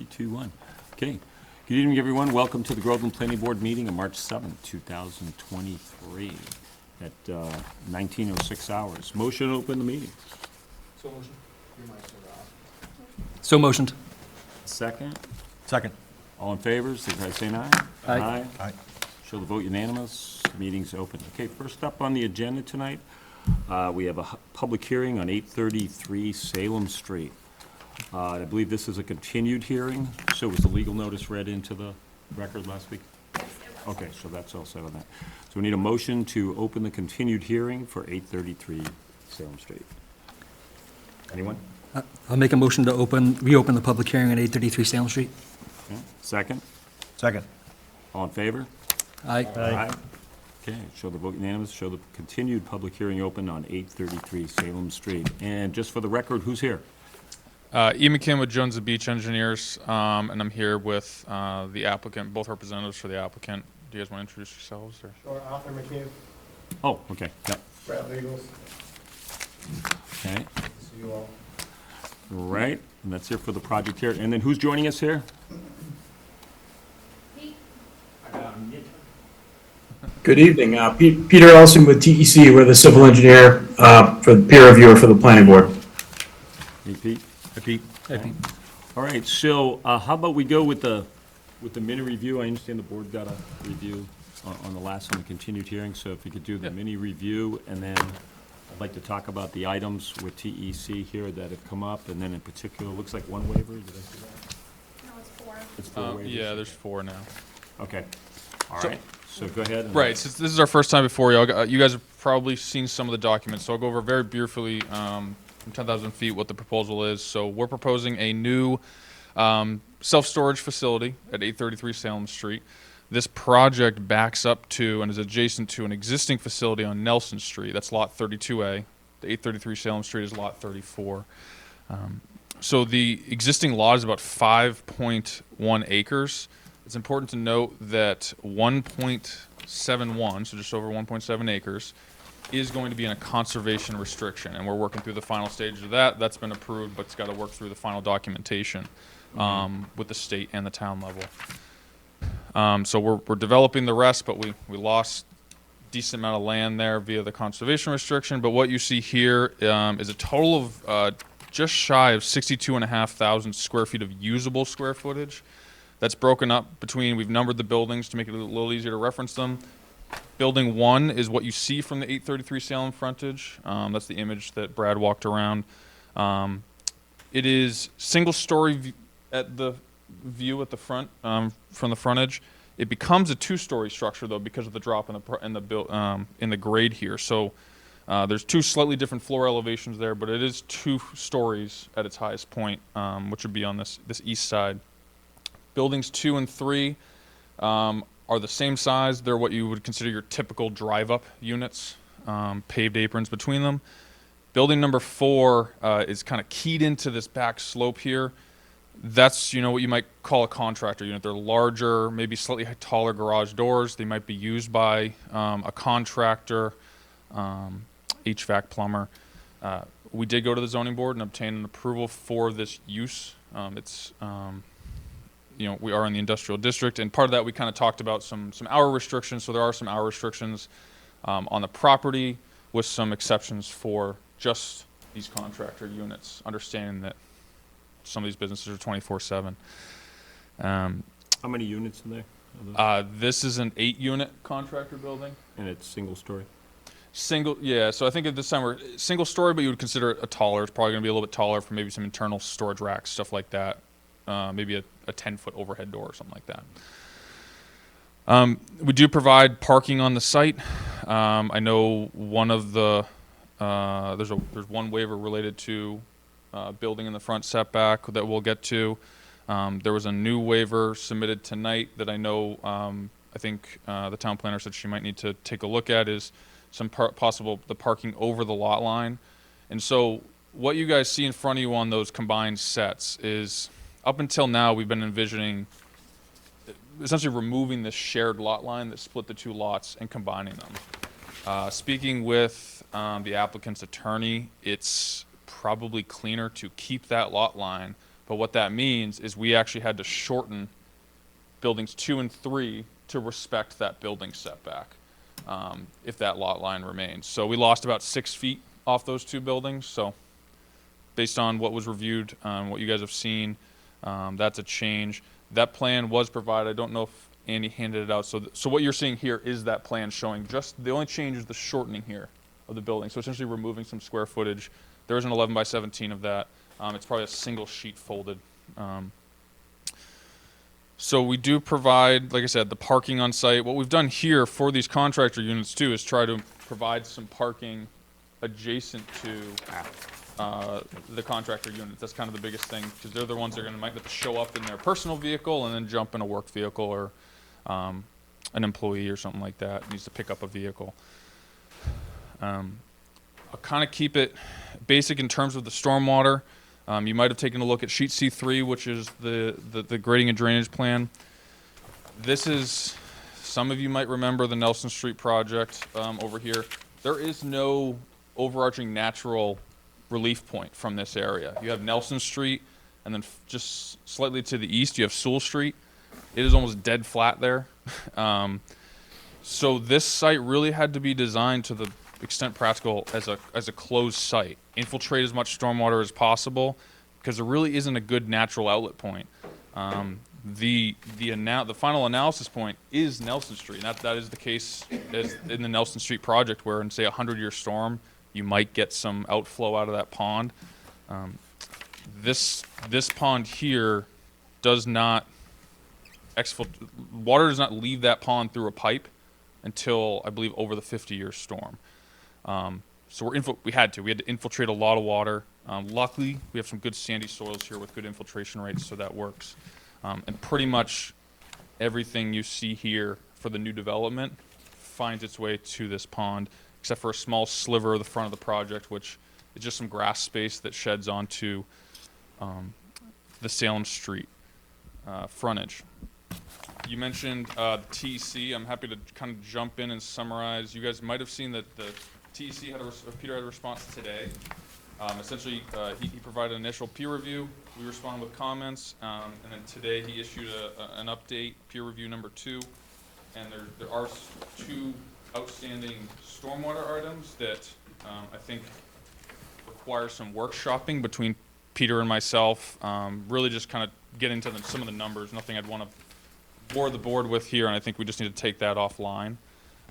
2, 1. Okay. Good evening, everyone. Welcome to the Groveland Planning Board meeting on March 7th, 2023 at 19:06 hours. Motion to open the meeting. So motion. So motioned. Second. Second. All in favor, signify by saying aye. Aye. Aye. Show the vote unanimous. Meeting's open. Okay, first up on the agenda tonight, we have a public hearing on 833 Salem Street. I believe this is a continued hearing. So was the legal notice read into the record last week? Yes, it was. Okay, so that's all set on that. So we need a motion to open the continued hearing for 833 Salem Street. Anyone? I'll make a motion to reopen the public hearing at 833 Salem Street. Okay. Second? Second. All in favor? Aye. Aye. Okay, show the vote unanimous, show the continued public hearing open on 833 Salem Street. And just for the record, who's here? Ian McKim with Jones Beach Engineers, and I'm here with the applicant, both representatives for the applicant. Do you guys want to introduce yourselves? Or? Sure, Arthur McCabe, Oh, okay, yeah, Brad Legals, okay, see you all. right, and that's here for the project here. And then who's joining us here? Pete? Good evening, Peter Elson with TEC, we're the civil engineer for the peer reviewer for the planning board. Hey, Pete? Pete. All right, so how about we go with the mini review? I understand the board got a review on the last one, the continued hearing, so if you could do the mini review, and then I'd like to talk about the items with TEC here that have come up, and then in particular, looks like one waiver, did I see that? No, it's 4. It's 4 waivers? Yeah, there's 4 now. Okay, all So- right, so go ahead. and- Right, so this is our first time before you. You guys have probably seen some of the documents, so I'll go over very briefly from 10,000 feet what the proposal is. So we're proposing a new self-storage facility at 833 Salem Street. This project backs up to and is adjacent to an existing facility on Nelson Street. That's lot 32A. The 833 Salem Street is lot 34. So the existing lot is about 5.1 acres. It's important to note that 1.71, so just over 1.7 acres, is going to be in a conservation restriction, and we're working through the final stages of that. That's been approved, but it's got to work through the final documentation with the state and the town level. So we're developing the rest, but we lost decent amount of land there via the conservation restriction. But what you see here is a total of just shy of 62,500 square feet of usable square footage. That's broken up between, we've numbered the buildings to make it a little easier to reference them. Building 1 is what you see from the 833 Salem frontage. That's the image that Brad walked around. It is single-story at the view at the front, from the frontage. It becomes a 2-story structure though because of the drop in the grade here. So there's 2 slightly different floor elevations there, but it is 2 stories at its highest point, which would be on this east side. Buildings 2 and 3 are the same size. They're what you would consider your typical drive-up units, paved aprons between them. Building number 4 is kind of keyed into this back slope here. That's, what you might call a contractor unit. They're larger, maybe slightly taller garage doors. They might be used by a contractor, HVAC plumber. We did go to the zoning board and obtain an approval for this use. We are in the industrial district, and part of that we kind of talked about some hour restrictions. So there are some hour restrictions on the property with some exceptions for just these contractor units, understanding that some of these businesses are 24/7. How many units in there? Are those? This is an 8-unit contractor building. And it's single story? Single, yeah, so I think at this time we're single story, but you would consider it a taller. It's probably going to be a little bit taller for maybe some internal storage racks, stuff like that. Maybe a 10-foot overhead door or something like that. We do provide parking on the site. I know one of the there's one waiver related to building in the front setback that we'll get to. There was a new waiver submitted tonight that I know I think the town planner said she might need to take a look at is some possible the parking over the lot line. And so what you guys see in front of you on those combined sets is, up until now, we've been envisioning essentially removing this shared lot line that split the 2 lots and combining them. Speaking with the applicant's attorney, it's probably cleaner to keep that lot line, But what that means is we actually had to shorten buildings 2 and 3 to respect that building setback, if that lot line remains. So we lost about 6 feet off those 2 buildings. So based on what was reviewed, what you guys have seen, that's a change. That plan was provided. I don't know if Andy handed it out. So what you're seeing here is that plan showing just, the only change is the shortening here of the building. So essentially removing some square footage. There is an 11 by 17 of that. It's probably a single sheet folded. So we do provide, like I said, the parking on site. What we've done here for these contractor units too is try to provide some parking adjacent to the contractor units. That's kind of the biggest thing, because they're the ones that are might have to show up in their personal vehicle and then jump in a work vehicle, or an employee or something like that needs to pick up a vehicle. I'll kind of keep it basic in terms of the stormwater. You might have taken a look at sheet C3, which is the grading and drainage plan. This is, some of you might remember the Nelson Street project over here. There is no overarching natural relief point from this area. You have Nelson Street, and then just slightly to the east, you have Sewell Street. It is almost dead flat there. So this site really had to be designed to the extent practical as a closed site. Infiltrate as much stormwater as possible, because there really isn't a good natural outlet point. The final analysis point is Nelson Street, and that is the case as in the Nelson Street project, where in say a 100-year storm, you might get some outflow out of that pond. This pond here does not water does not leave that pond through a pipe until I believe over the 50-year storm. So we had to infiltrate a lot of water. Luckily, we have some good sandy soils here with good infiltration rates, so that works. And pretty much everything you see here for the new development finds its way to this pond, except for a small sliver of the front of the project, which is just some grass space that sheds onto the Salem Street frontage. You mentioned the TEC. I'm happy to kind of jump in and summarize. You guys might have seen that the TEC Peter had a response today. Essentially, he provided an initial peer review. We responded with comments, and then today he issued an update, peer review number 2. And there are 2 outstanding stormwater items that I think require some workshopping between Peter and myself. Really just kind of get into some of the numbers. Nothing I'd want to bore the board with here, and I think we just need to take that offline.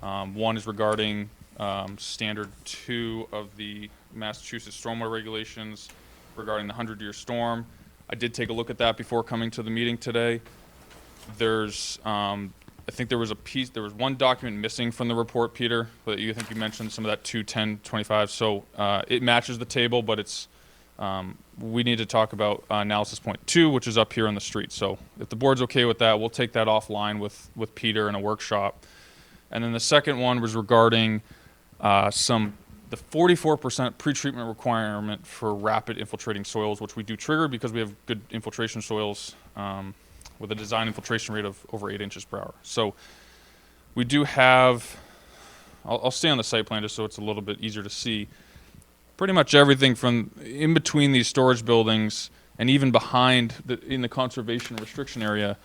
One is regarding standard 2 of the Massachusetts stormwater regulations regarding the 100-year storm. I did take a look at that before coming to the meeting today. There's, I think there was one document missing from the report, Peter, but I think you mentioned some of that 21025. So it matches the table, but it's, we need to talk about analysis point 2, which is up here on the street. So if the board's okay with that, we'll take that offline with Peter in a workshop. And then the second one was regarding the 44% pretreatment requirement for rapid infiltrating soils, which we do trigger because we have good infiltration soils with a design infiltration rate of over 8 inches per hour. So we do have, I'll stay on the site plan just so it's a little bit easier to see. Pretty much everything from in between these storage buildings and even behind in the conservation restriction area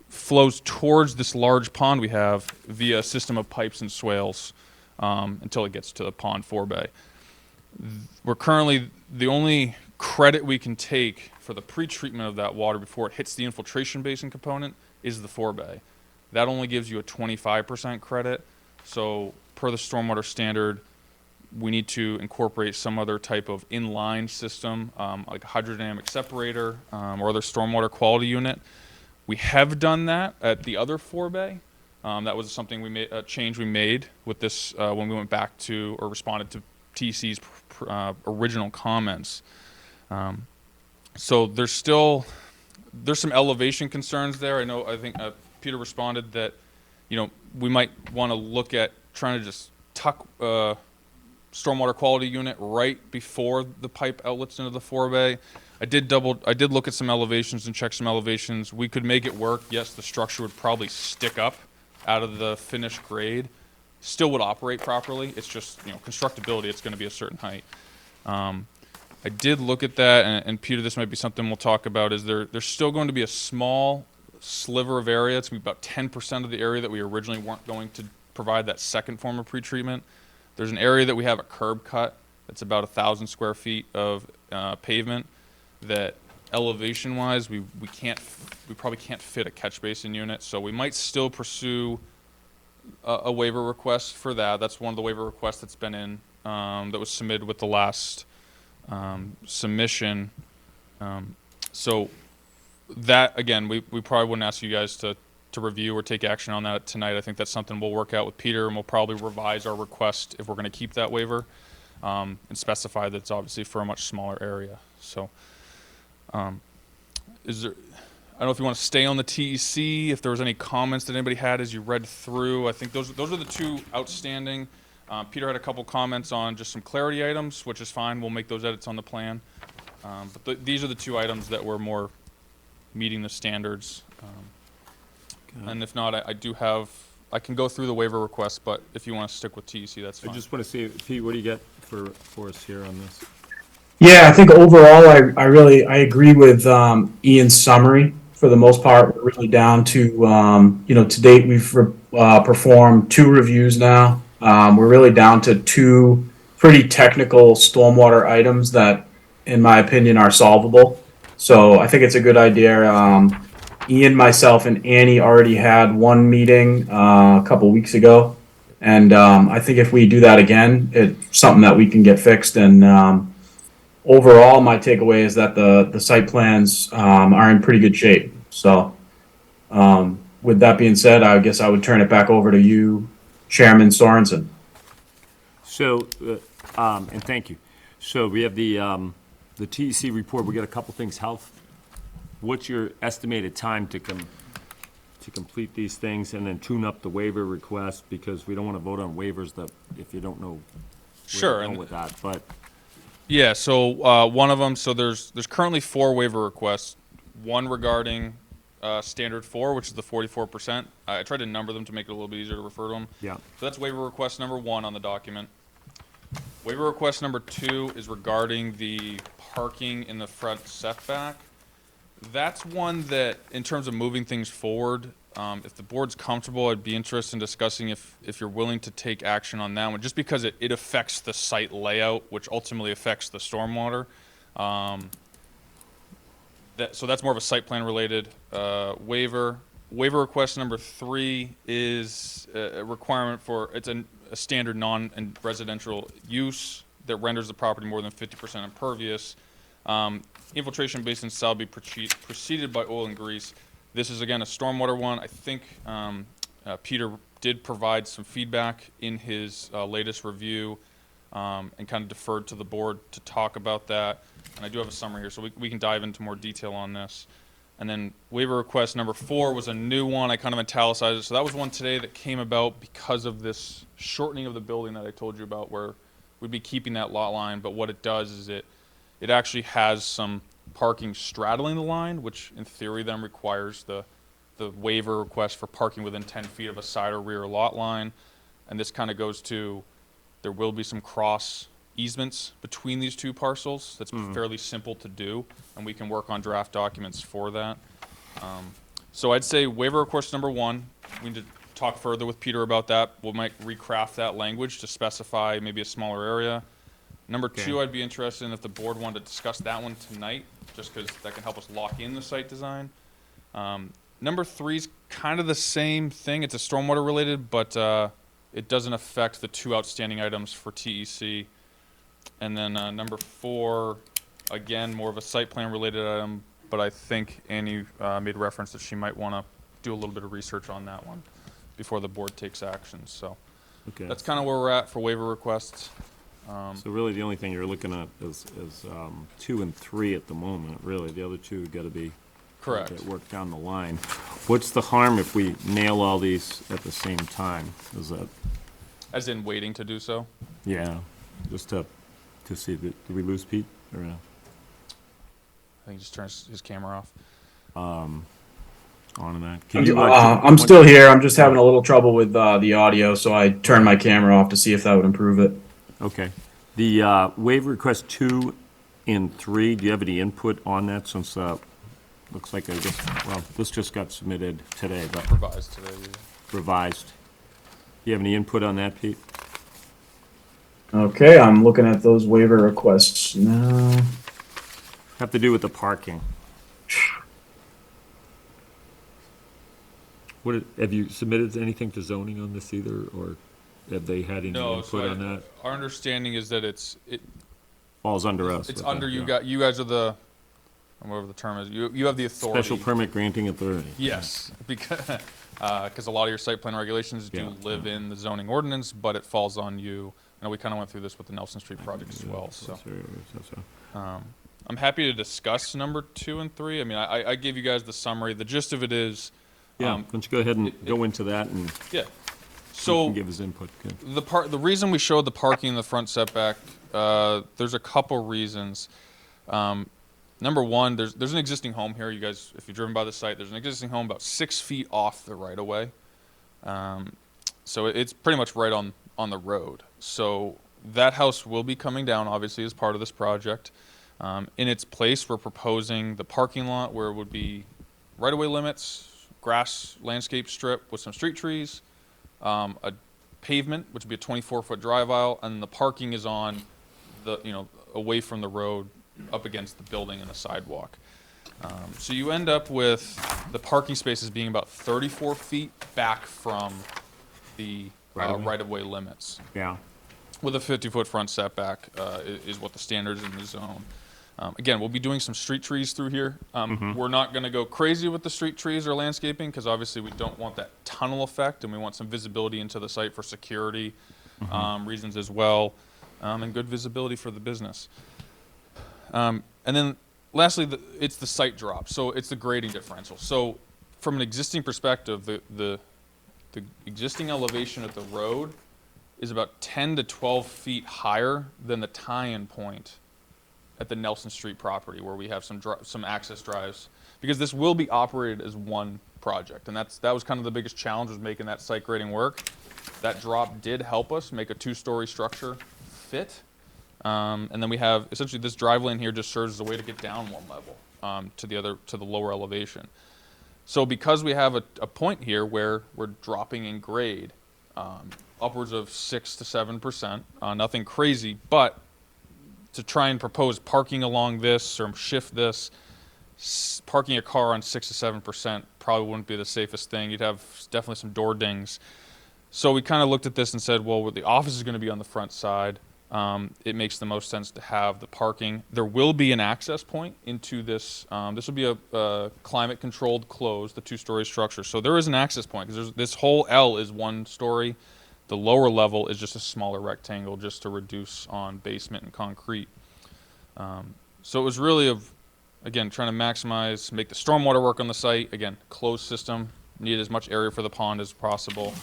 flows towards this large pond we have via a system of pipes and swales until it gets to the pond forebay. We're currently, the only credit we can take for the pretreatment of that water before it hits the infiltration basin component is the forebay. That only gives you a 25% credit. So per the stormwater standard, we need to incorporate some other type of inline system, like a hydrodynamic separator or other stormwater quality unit. We have done that at the other forebay. That was something we made, a change we made with this when we went back to or responded to TC's original comments. So there's some elevation concerns there. I think Peter responded that, we might want to look at trying to just tuck stormwater quality unit right before the pipe outlets into the forebay. I did look at some elevations and check some elevations. We could make it work. Yes, the structure would probably stick up out of the finished grade. Still would operate properly. It's just, constructability, it's going to be a certain height. I did look at that, and Peter, this might be something we'll talk about, is there's still going to be a small sliver of area. It's going to be about 10% of the area that we originally weren't going to provide that second form of pretreatment. There's an area that we have a curb cut that's about 1,000 square feet of pavement that elevation-wise, we probably can't fit a catch basin unit, so we might still pursue a waiver request for that. That's one of the waiver requests that's been in, that was submitted with the last submission. So that, again, we probably wouldn't ask you guys to review or take action on that tonight. I think that's something we'll work out with Peter, and we'll probably revise our request if we're going to keep that waiver, and specify that it's obviously for a much smaller area. So is there, I don't know if you want to stay on the TEC, if there was any comments that anybody had as you read through. I think those are the two outstanding. Peter had a couple comments on just some clarity items, which is fine. We'll make those edits on the plan. But these are the two items that were more meeting the standards. And if not, I can go through the waiver request, but if you want to stick with TEC, that's fine. I just want to see, Pete, what do you get for us here on this? Yeah, I think overall, I agree with Ian's summary. For the most part, we're really down to, to date, we've performed 2 reviews now. We're really down to 2 pretty technical stormwater items that, in my opinion, are solvable. So I think it's a good idea. Ian, myself, and Annie already had 1 meeting a couple weeks ago. And I think if we do that again, it's something that we can get fixed. And overall, my takeaway is that the site plans are in pretty good shape. So with that being said, I guess I would turn it back over to you, Chairman Sorensen. So, and thank you. So we have the TEC report. We got a couple things. What's your estimated time to complete these things and then tune up the waiver request? Because we don't want to vote on waivers that if you don't know where to go with that. But yeah, so one of them, so there's currently 4 waiver requests. One regarding standard 4, which is the 44%. I tried to number them to make it a little bit easier to refer to them. yeah, So that's waiver request number 1 on the document. Waiver request number 2 is regarding the parking in the front setback. That's one that, in terms of moving things forward, if the board's comfortable, I'd be interested in discussing if you're willing to take action on that one, just because it affects the site layout, which ultimately affects the stormwater. So that's more of a site plan related waiver. Waiver request number 3 is a requirement for, it's a standard non-residential use that renders the property more than 50% impervious. Infiltration basins shall be preceded by oil and grease. This is, again, a stormwater one. I think Peter did provide some feedback in his latest review and kind of deferred to the board to talk about that. And I do have a summary here, so we can dive into more detail on this. And then waiver request number 4 was a new one. I kind of italicized it. So that was one today that came about because of this shortening of the building that I told you about, where we'd be keeping that lot line. But what it does is it actually has some parking straddling the line, which in theory then requires the waiver request for parking within 10 feet of a side or rear lot line. And this kind of goes to, there will be some cross easements between these 2 parcels. That's fairly simple to do, and we can work on draft documents for that. So I'd say waiver request number 1, we need to talk further with Peter about that. We might recraft that language to specify maybe a smaller area. Number 2, I'd be interested in if the board wanted to discuss that one tonight, just because that can help us lock in the site design. Number 3 is kind of the same thing. It's a stormwater related, but it doesn't affect the 2 outstanding items for TEC. And then number 4, again, more of a site plan related item, but I think Annie made reference that she might want to do a little bit of research on that one before the board takes action. So okay. that's kind of where we're at for waiver requests. So really, the only thing you're looking at is 2 and 3 at the moment. Really, the other 2 got to be Correct. get worked down the line. What's the harm if we nail all these at the same time? Is that? As in waiting to do so? Yeah, just to see. Did we lose Pete or no? I think he just turns his camera off. On and that. I'm still here. I'm just having a little trouble with the audio, so I turned my camera off to see if that would improve it. Okay. The waiver request 2 in 3, do you have any input on that since, looks like I guess, well, this just got submitted today, but Revised today. Yeah. revised. Do you have any input on that, Pete? Okay, I'm looking at those waiver requests now. Have to do with the parking. Have you submitted anything to zoning on this either, or have they had any No, input so on that? our understanding is that it Falls under us. it's with under that, you yeah. guys. You guys are the whatever the term is. You have the authority. Special permit granting authority. Yes, because a lot of your site plan regulations do Yeah, live in the zoning ordinance, but it falls on you. And we kind of went through this with the Nelson Street project as well. So I'm happy to discuss number 2 and 3. I mean, I gave you guys the summary. The gist of it is, Yeah, why don't you go ahead and go into that and yeah. he So can give his input. Good. the reason we showed the parking in the front setback, there's a couple reasons. Number one, there's an existing home here. You guys, if you've driven by the site, there's an existing home about 6 feet off the right of way. So it's pretty much right on the road. So that house will be coming down, obviously, as part of this project. In its place, we're proposing the parking lot where it would be right-of-way limits, grass landscape strip with some street trees, a pavement, which would be a 24-foot drive aisle, and the parking is on the, away from the road, up against the building and the sidewalk. So you end up with the parking spaces being about 34 feet back from the Right-of-way? right-of-way limits. Yeah. With a 50-foot front setback is what the standards in the zone. Again, we'll be doing some street trees through here. We're not going to go crazy with the street trees or landscaping because obviously we don't want that tunnel effect and we want some visibility into the site for security reasons as well, and good visibility for the business. And then lastly, it's the site drop. So it's the grading differential. So from an existing perspective, the existing elevation at the road is about 10 to 12 feet higher than the tie-in point at the Nelson Street property where we have some access drives, because this will be operated as one project. And that was kind of the biggest challenge, was making that site grading work. That drop did help us make a 2-story structure fit. And then we have essentially this drive lane here just serves as a way to get down one level to the lower elevation. So because we have a point here where we're dropping in grade, upwards of 6 to 7%, nothing crazy, but to try and propose parking along this or shift this, parking a car on 6 to 7% probably wouldn't be the safest thing. You'd have definitely some door dings. So we kind of looked at this and said, well, the office is going to be on the front side. It makes the most sense to have the parking. There will be an access point into this. This will be a climate-controlled closed, the 2-story structure. So there is an access point because this whole L is 1 story. The lower level is just a smaller rectangle just to reduce on basement and concrete. So it was really again, trying to maximize, make the stormwater work on the site. Again, closed system, need as much area for the pond as possible.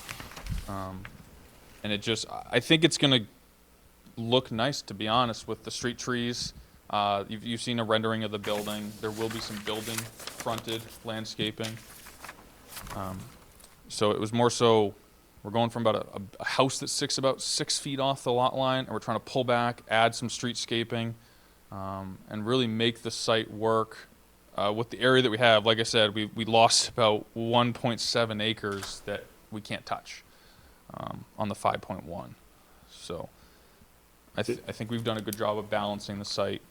And I think it's going to look nice, to be honest, with the street trees. You've seen a rendering of the building. There will be some building fronted landscaping. So it was more so, we're going from about a house that sits about 6 feet off the lot line, and we're trying to pull back, add some streetscaping, and really make the site work with the area that we have. Like I said, we lost about 1.7 acres that we can't touch on the 5.1. So I think we've done a good job of balancing the site.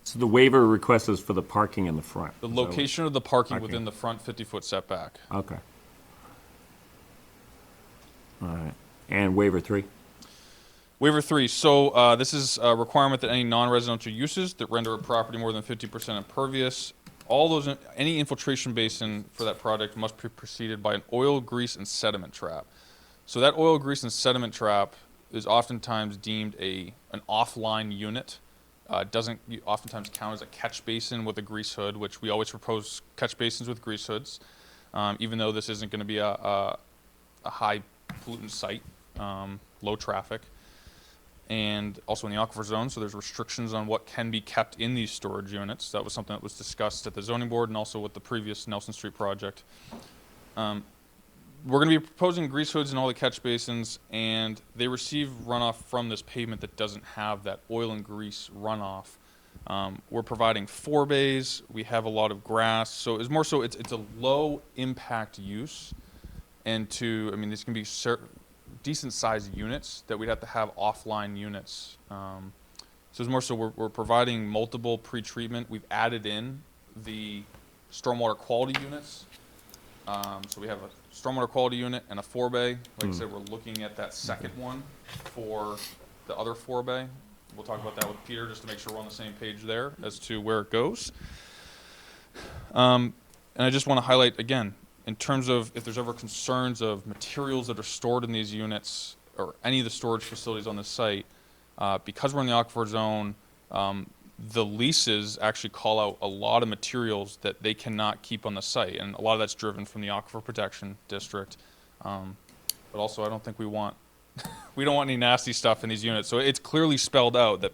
So the waiver request is for the parking in the front. The Is that what- location of the parking Parking. within the front 50-foot setback. Okay. All right. And waiver 3? Waiver 3, so this is a requirement that any non-residential uses that render a property more than 50% impervious, any infiltration basin for that project must be preceded by an oil, grease, and sediment trap. So that oil, grease, and sediment trap is oftentimes deemed an offline unit. Doesn't oftentimes count as a catch basin with a grease hood, which we always propose catch basins with grease hoods, even though this isn't going to be a high pollutant site, low traffic, and also in the aquifer zone, so there's restrictions on what can be kept in these storage units. That was something that was discussed at the zoning board and also with the previous Nelson Street project. We're going to be proposing grease hoods in all the catch basins, and they receive runoff from this pavement that doesn't have that oil and grease runoff. We're providing 4 bays. We have a lot of grass, so it's more so it's a low impact use, and I mean, these can be decent sized units that we'd have to have offline units. So it's more so we're providing multiple pre-treatment. We've added in the stormwater quality units. So we have a stormwater quality unit and a 4-bay. Like I said, we're looking at that second one for the other 4-bay. We'll talk about that with Peter just to make sure we're on the same page there as to where it goes. And I just want to highlight again, in terms of if there's ever concerns of materials that are stored in these units or any of the storage facilities on the site, because we're in the aquifer zone, the leases actually call out a lot of materials that they cannot keep on the site, and a lot of that's driven from the Aquifer Protection District. But also, I don't think we don't want any nasty stuff in these units. So it's clearly spelled out that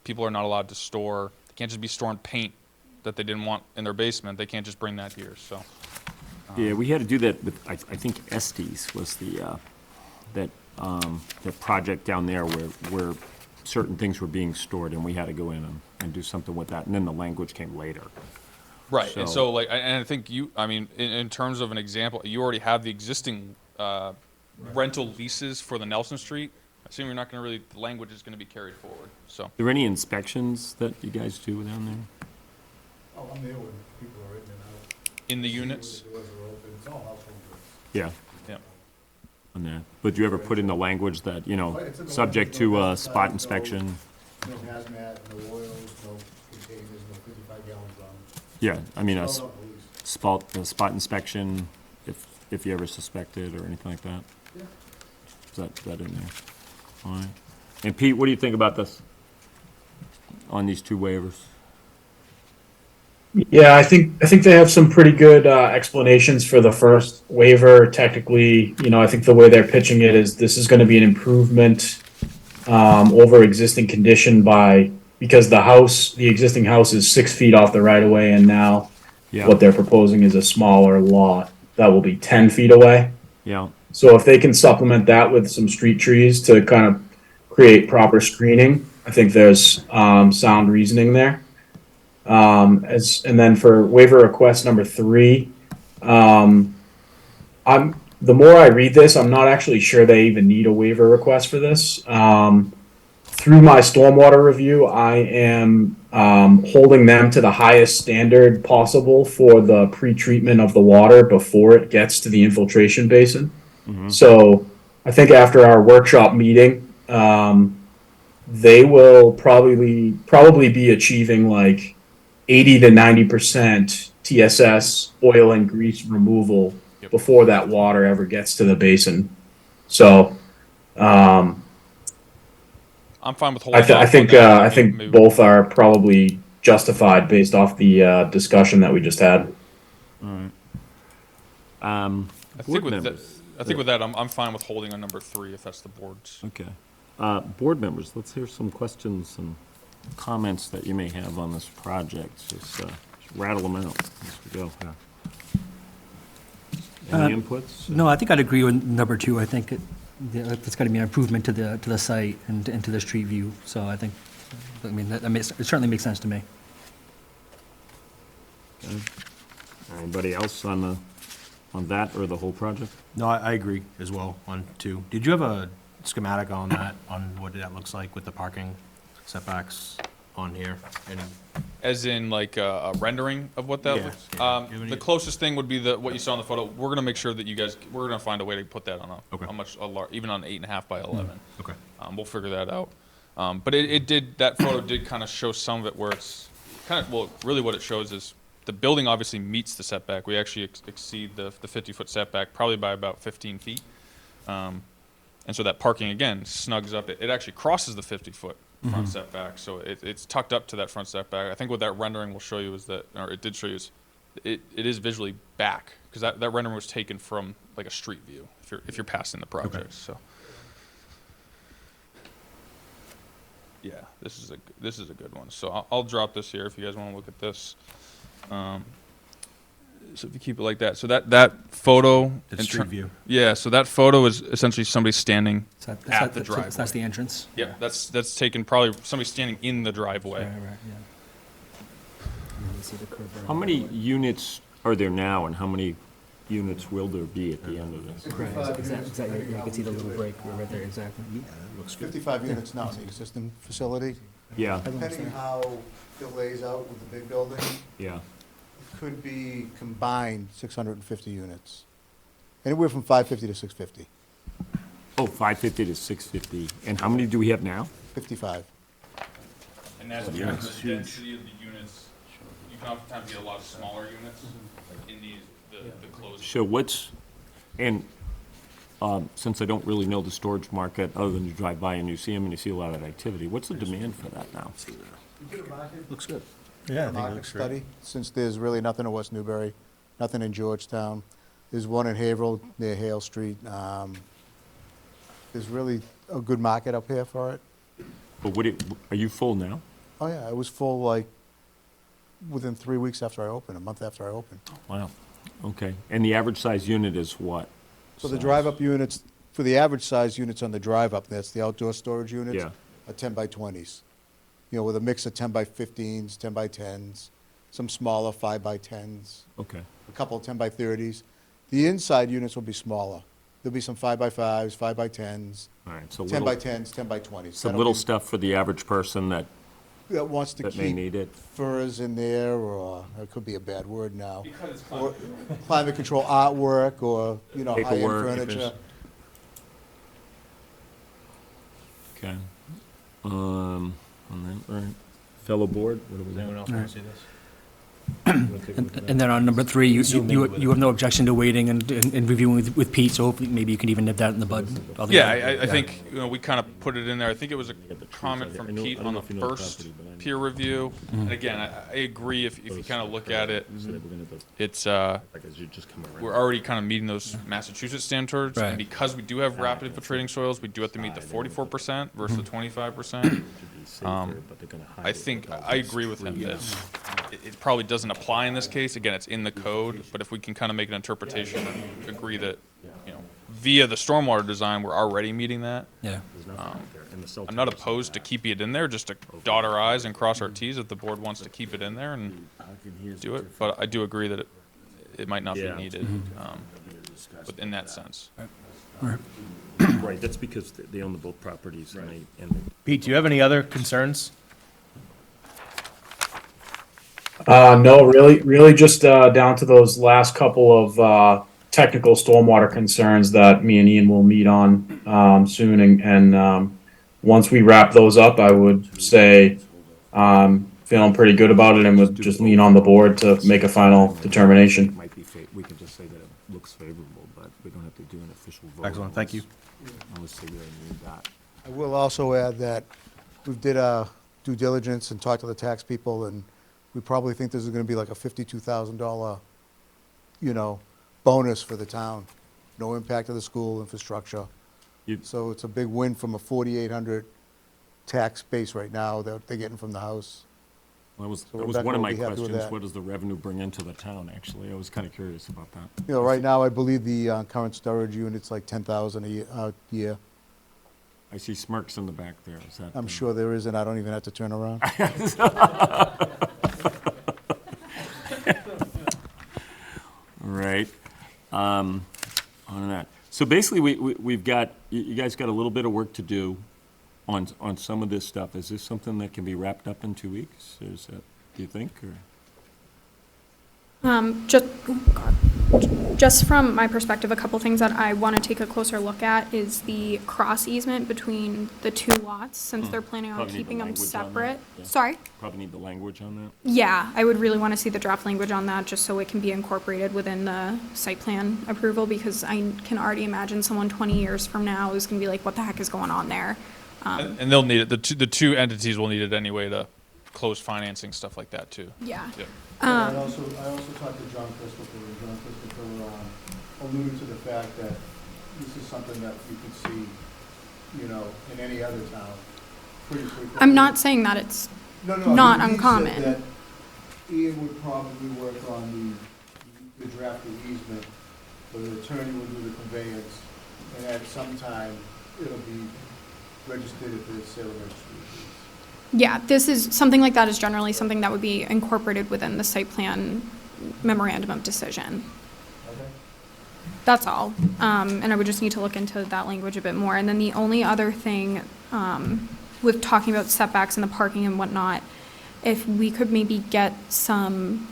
people are not allowed to store. They can't just be storing paint that they didn't want in their basement. They can't just bring that here. So Yeah, we had to do that with, I think Estes was that project down there where certain things were being stored, and we had to go in and do something with that, and then the language came later. right, and So- so like, and I think I mean, in terms of an example, you already have the existing rental leases for the Nelson Street. I assume you're not going to really, the language is going to be carried forward. So Are there any inspections that you guys do down there? Oh, I'm there when people are in and out. in the See units, what the doors are open. It's all household goods. Yeah, yeah. on there. But do you ever put in the language that, you know, It's in the subject language, no to spot pesticides, inspection? No hazmat, no oils, no containers, no 55 gallon drums. Yeah, I mean, Spelled out in the lease. spot inspection, if you ever suspected or anything like that? Yeah. Is that in there? All right. And Pete, what do you think about this? On these 2 waivers? Yeah, I think they have some pretty good explanations for the first waiver. Technically, I think the way they're pitching it is this is going to be an improvement over existing condition because the existing house is 6 feet off the right of way, and now Yeah, what they're proposing is a smaller lot that will be 10 feet away. yeah, So if they can supplement that with some street trees to kind of create proper screening, I think there's sound reasoning there. And then for waiver request number 3, the more I read this, I'm not actually sure they even need a waiver request for this. Through my stormwater review, I am holding them to the highest standard possible for the pre-treatment of the water before it gets to the infiltration basin. So I think after our workshop meeting, they will probably be achieving like 80 to 90% TSS oil and grease removal Yep. before that water ever gets to the basin. So I'm fine with holding. I off think on that. I think Maybe- both are probably justified based off the discussion that we just had. I think board with that, members. I'm fine with holding on number 3 if that's the board's. Okay. Board members, let's hear some questions and comments that you may have on this project. Just rattle them out as we go. Yeah. Any inputs? No, I think I'd agree with number 2. I think it's got to be an improvement to the site and to the street view. So I mean, it certainly makes sense to me. Anybody else on that or the whole project? No, I agree as well on 2. Did you have a schematic on that, on what that looks like with the parking setbacks on here? Any, As in like a rendering of what that Yeah, looks. yeah. You have The any- closest thing would be what you saw in the photo. We're gonna make sure that we're gonna find a way to put that on Okay. even on 8.5 by 11. okay. We'll figure that out. But that photo did kind of show some of it where it's really what it shows is the building obviously meets the setback. We actually exceed the 50-foot setback probably by about 15 feet. And so that parking, again, snugs up. It actually crosses the 50-foot front setback, so it's tucked up to that front setback. I think what that rendering will show you is that, or it did show you, is it is visually back, because that rendering was taken from like a street view, if you're passing the project, so. Yeah, this is a good one. So I'll drop this here if you guys want to look at this. So if you keep it like that, so that photo. The in street ter- view. Yeah, so that photo is essentially somebody standing So that- at the so driveway. That's the entrance? Yeah, that's taken probably somebody standing in the driveway. Right, yeah. And then you see the curve right How many units are there now, and how many units will there be at the end of this? Right, exactly, yeah, you can see the little break right there, exactly. Looks good. 55 units now in the existing facility. Yeah, Depending how it lays out with the big building, yeah. could be combined 650 units. Anywhere from 550 to 650, Oh, 550 to 650. And how many do we have now? 55. And that's Yeah, because it's the huge. density of the units, you can oftentimes get a lot of smaller units in the closed. So what's, and since I don't really know the storage market, other than you drive by and you see them and you see a lot of activity, what's the demand for that now? Looks good. Yeah, I think it Market looks great. study, since there's really nothing in West Newbury, nothing in Georgetown. There's one in Haverhill near Hale Street. There's really a good market up here for it. But are you full now? Oh, yeah, it was full like within 3 weeks after I opened, a month after I opened. Wow, okay. And the average size unit is what? So the size? drive-up units, for the average size units on the drive-up, that's the outdoor storage units. Yeah. Are 10 by 20s. You know, with a mix of 10 by 15s, 10 by 10s, some smaller 5 by 10s, Okay, a couple of 10 by 30s. The inside units will be smaller. There'll be some 5 by 5s, 5 by 10s, all right, so 10 by little, 10s, 10 by 20s. some That'll little be- stuff for the average person that wants to may keep need it. furs in there, or, it could be a bad word now. Because it's Or climate control artwork, or, you know, high-end Paperwork, if furniture. there's- Okay. On that, all right. Fellow board, what was Anyone that? else want to see this? And then on number 3, you have no objection to waiting and reviewing with Pete, so hopefully maybe you can even nip that in the bud. Yeah, I think, we kind of put it in there. I think it was a comment from I know- I Pete don't on know the if you know the first property, but I know. peer review. And again, I agree, if you kind of look at it, it's, we're already kind of meeting those Massachusetts standards. Right. And because we do have rapid infiltrating soils, we do have to meet the 44% versus the 25%. I think, I agree with him that it probably doesn't apply in this case. Again, it's in the code, but if we can kind of make an interpretation and agree that, via the stormwater design, we're already meeting that. Yeah. I'm not opposed to keeping it in there, just to dot our i's and cross our t's if the board wants to keep it in there and do it. But I do agree that it might not be Yeah. needed, in that sense. Right, that's because they own the both properties and Pete, do you have any other concerns? No, really just down to those last couple of technical stormwater concerns that me and Ian will meet on soon. And once we wrap those up, I would say feeling pretty good about it and would just lean on the board to make a final determination. might be, we can just say that it looks favorable, but we don't have to do an official vote. Excellent, thank you. Unless they really need that. I will also add that we did our due diligence and talked to the tax people, and we probably think this is gonna be like a $52,000, bonus for the town. No impact to the school infrastructure. You- So it's a big win from a 4,800 tax base right now that they're getting from the house. That was So one Rebecca of will my be happy with questions, that. what does the revenue bring into the town, actually? I was kind of curious about that. Right now, I believe the current storage unit's like 10,000 a year. I see smirks in the back there, is that? I'm sure there is, and I don't even have to turn around. Right. On that. So basically, we've got, you guys got a little bit of work to do on some of this stuff. Is this something that can be wrapped up in 2 weeks? Is that, do you think, or? Just from my perspective, a couple things that I want to take a closer look at is the cross easement between the two lots, since they're planning on Probably need the keeping them language on that, separate. yeah. Sorry? Probably need the language on that. Yeah, I would really want to see the draft language on that, just so it can be incorporated within the site plan approval, because I can already imagine someone 20 years from now is going to be like, what the heck is going on there? And they'll need it, the two entities will need it anyway to close financing, stuff like that, too. Yeah. Yeah. I also talked to John Christopher, and John Christopher alluded to the fact that this is something that you could see, in any other town pretty quickly. I'm not saying that it's No, not he said uncommon. that Ian would probably work on the the draft of easement, where the attorney will do the conveyance, and at some time, it'll be registered at the sale registry. Yeah, this is, something like that is generally something that would be incorporated within the site plan memorandum of decision. Okay? That's all. And I would just need to look into that language a bit more. And then the only other thing, with talking about setbacks and the parking and whatnot, if we could maybe get some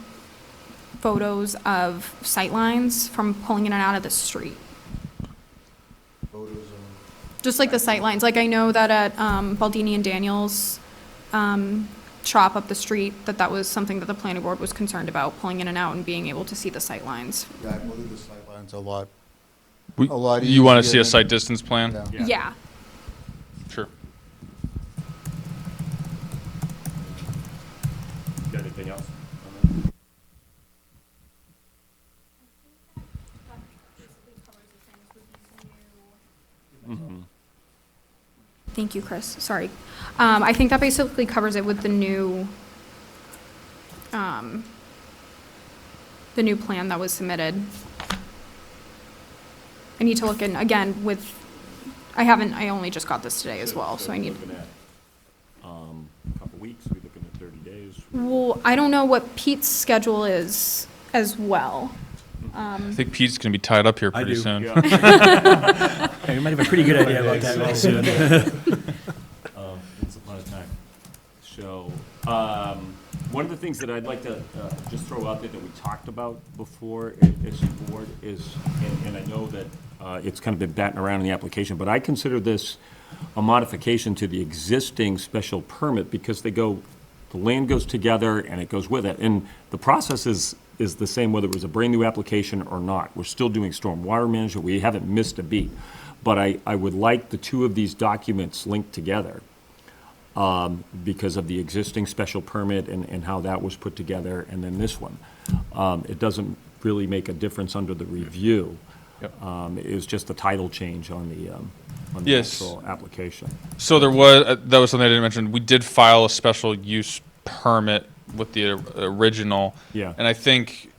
photos of sightlines from pulling in and out of the street. Photos of, Just like the sightlines, like I know that at Baldini and Daniels shop up the street, that was something that the planning board was concerned about, pulling in and out and being able to see the sightlines. yeah, I believe the sightline's a lot We- A lot You want to easier see a than- site distance plan? Yeah. Yeah. Sure. Got anything else? on that? Thank you, Chris. Sorry. I think that basically covers it with the new plan that was submitted. I need to look in, again, with, I only just got this today as well, so I we're need, looking at, a couple weeks, we're looking at 30 days. well, I don't know what Pete's schedule is as well. I think Pete's going to be tied up here I pretty do. soon. Yeah. Hey, we might have a pretty good idea about that very soon. Once upon a time. So, one of the things that I'd like to just throw out there that we talked about before as a board is, and I know that it's kind of been batting around in the application, but I consider this a modification to the existing special permit because they go, the land goes together and it goes with it. And the process is the same whether it was a brand-new application or not. We're still doing stormwater management. We haven't missed a beat. But I would like the two of these documents linked together because of the existing special permit and how that was put together, and then this one. It doesn't really make a difference under the review. Yep. It was just a title change on the Yes. actual application. So there was, that was something I didn't mention. We did file a special use permit with the original. Yeah. And I think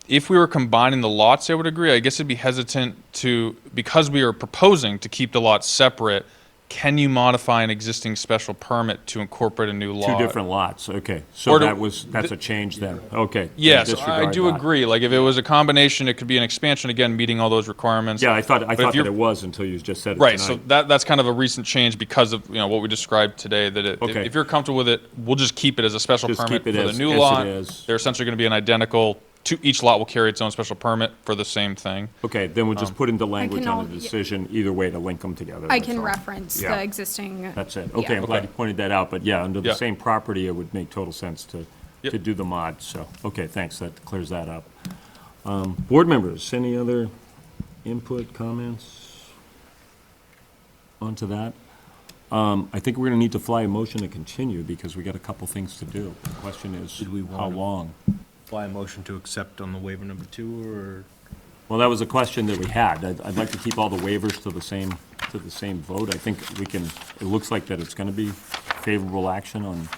if we were combining the lots, I would agree. I guess I'd be hesitant to, because we are proposing to keep the lots separate, can you modify an existing special permit to incorporate a new lot? Two different lots, okay. So Or do- that's a change then, okay. Yes, I Disregard do that. agree. Like if it was a combination, it could be an expansion, again, meeting all those requirements. Yeah, I thought if that you're- it was until you just said it Right, so tonight. that's kind of a recent change because of, what we described today, that Okay. if you're comfortable with it, we'll just keep it as a special Just permit keep for it the as new it lot. is. They're essentially gonna be an identical, each lot will carry its own special permit for the same thing. Okay, then we'll just put into language can on the all- decision, either way to link them together. I that's can all. reference Yeah. the existing. That's it. Yeah. Okay, I'm glad you pointed that out, but yeah, under the Yeah. same property, it would make total sense to Yep. do the mod, so, okay, thanks, that clears that up. Board members, any other input, comments onto that? I think we're gonna need to fly a motion to continue, because we got a couple things to do. The question is, Did we how want to- long? Fly a motion to accept on the waiver number 2, or? Well, that was a question that we had. I'd like to keep all the waivers to the same vote. I think we can, it looks like that it's gonna be favorable action on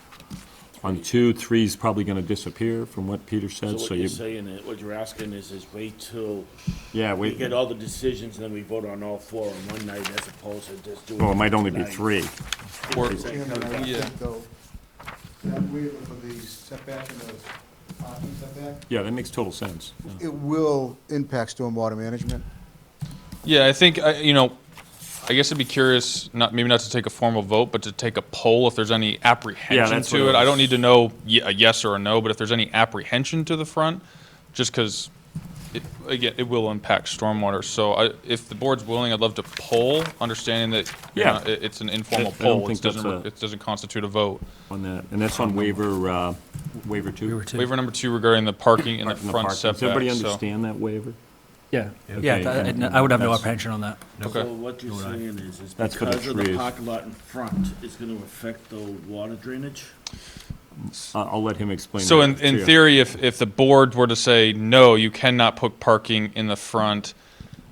2. 3 is probably gonna disappear from what Peter So said, so what you, you're saying, what you're asking is wait till yeah, we wait. get all the decisions and then we vote on all 4 in one night as opposed to just doing. Well, it might only be tonight. 3. Or- Chairman, I Yeah. think though, that waiver for the setback and the parking setback, Yeah, that makes total sense. Yeah. it will impact stormwater management. Yeah, I think, I guess I'd be curious, maybe not to take a formal vote, but to take a poll if there's any apprehension that's what to I it. I was- don't need to know a yes or a no, but if there's any apprehension to the front, just because, again, it will impact stormwater. So if the board's willing, I'd love to poll, understanding that, Yeah. it's an informal I don't poll. think that's a- It doesn't constitute a vote. On that, and that's on waiver 2? Waiver number 2 regarding the parking in the Parking the front parking. setback. Does everybody so- understand that waiver? Yeah, Okay, yeah, and I would have no that's- apprehension on that. Okay. So what you're saying is That's for the because of the trees. parking lot in front, it's gonna affect the water drainage? I'll let him explain. So that to in you. theory, if the board were to say, no, you cannot put parking in the front,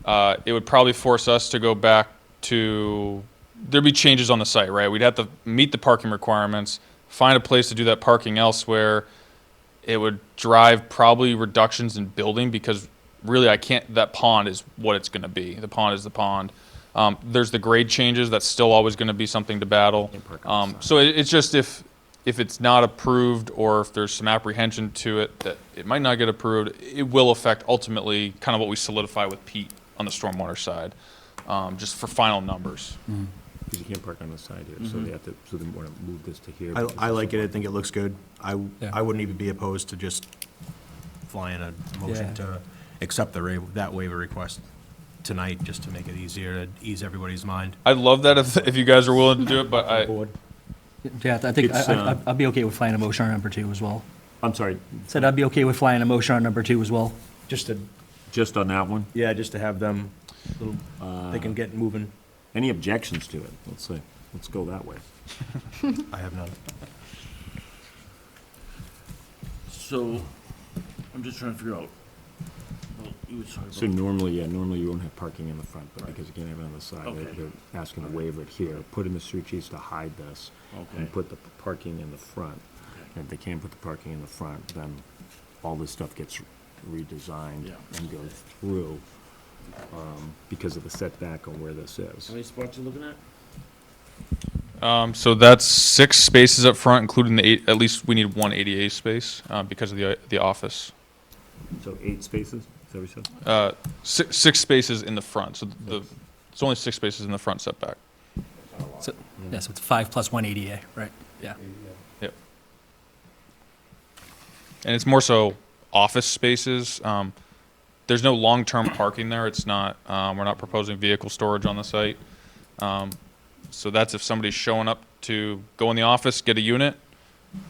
it would probably force us to go back to, there'd be changes on the site, right? We'd have to meet the parking requirements, find a place to do that parking elsewhere. It would drive probably reductions in building because really I can't, that pond is what it's gonna be. The pond is the pond. There's the grade changes, that's still always gonna be something to battle. So it's just if it's not approved, or if there's some apprehension to it that it might not get approved, it will affect ultimately kind of what we solidify with Pete on the stormwater side, just for final numbers. Because you can't park on the side here, so they have to, so they want to move this to here. I like it, I think it looks good. Yeah. I wouldn't even be opposed to just flying a motion Yeah. to accept that waiver request tonight, just to make it easier, to ease everybody's mind. I'd love that if you guys are willing to do it, but I, Yeah, I think It's, I'd be okay with flying a motion on number 2 as well. I'm sorry, Said I'd be okay with flying a motion on number 2 as well. Just to, just on that one? yeah, just to have them, they can get moving. Any objections to it? Let's see, let's go that way. I have none. So, I'm just trying to figure out, well, you were talking So about, normally, yeah, normally you won't have parking in the front, but because you can't have it on the side, Okay. they're asking to waiver it here. Put in the street trees to hide this, Okay. and put the parking in the front. And if they can't put the parking in the front, then all this stuff gets redesigned Yeah. and goes through, because of the setback on where this how is. many spots you looking at? so that's 6 spaces up front, including the 8, at least we need 1 ADA space, because of the office. So 8 spaces, is that what you said? 6 spaces in the front, so it's only 6 spaces in the front setback. So, yeah, so it's 5 plus 1 ADA, right? Yeah. Yep. And it's more so office spaces. There's no long-term parking there. It's not, we're not proposing vehicle storage on the site. So that's if somebody's showing up to go in the office, get a unit.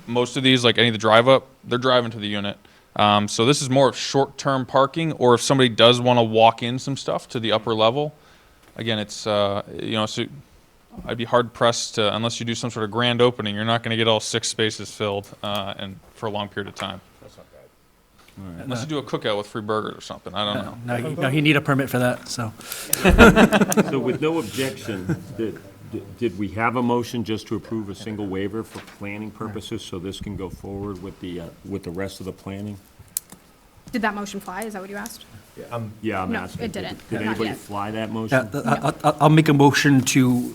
Most of these, like any of the drive-up, they're driving to the unit. So this is more of short-term parking, or if somebody does want to walk in some stuff to the upper level. Again, it's, so I'd be hard-pressed to, unless you do some sort of grand opening, you're not going to get all 6 spaces filled, and for a long period of time. That's not bad. Unless you do a cookout with free burgers or something, I don't know. No, you need a permit for that, so. So with no objection, did we have a motion just to approve a single waiver for planning purposes, so this can go forward with the rest of the planning? Did that motion fly? Is that what you asked? Yeah, I'm No, asking. it didn't. Did Not anybody yet. fly that Yeah, motion? I'll make a motion to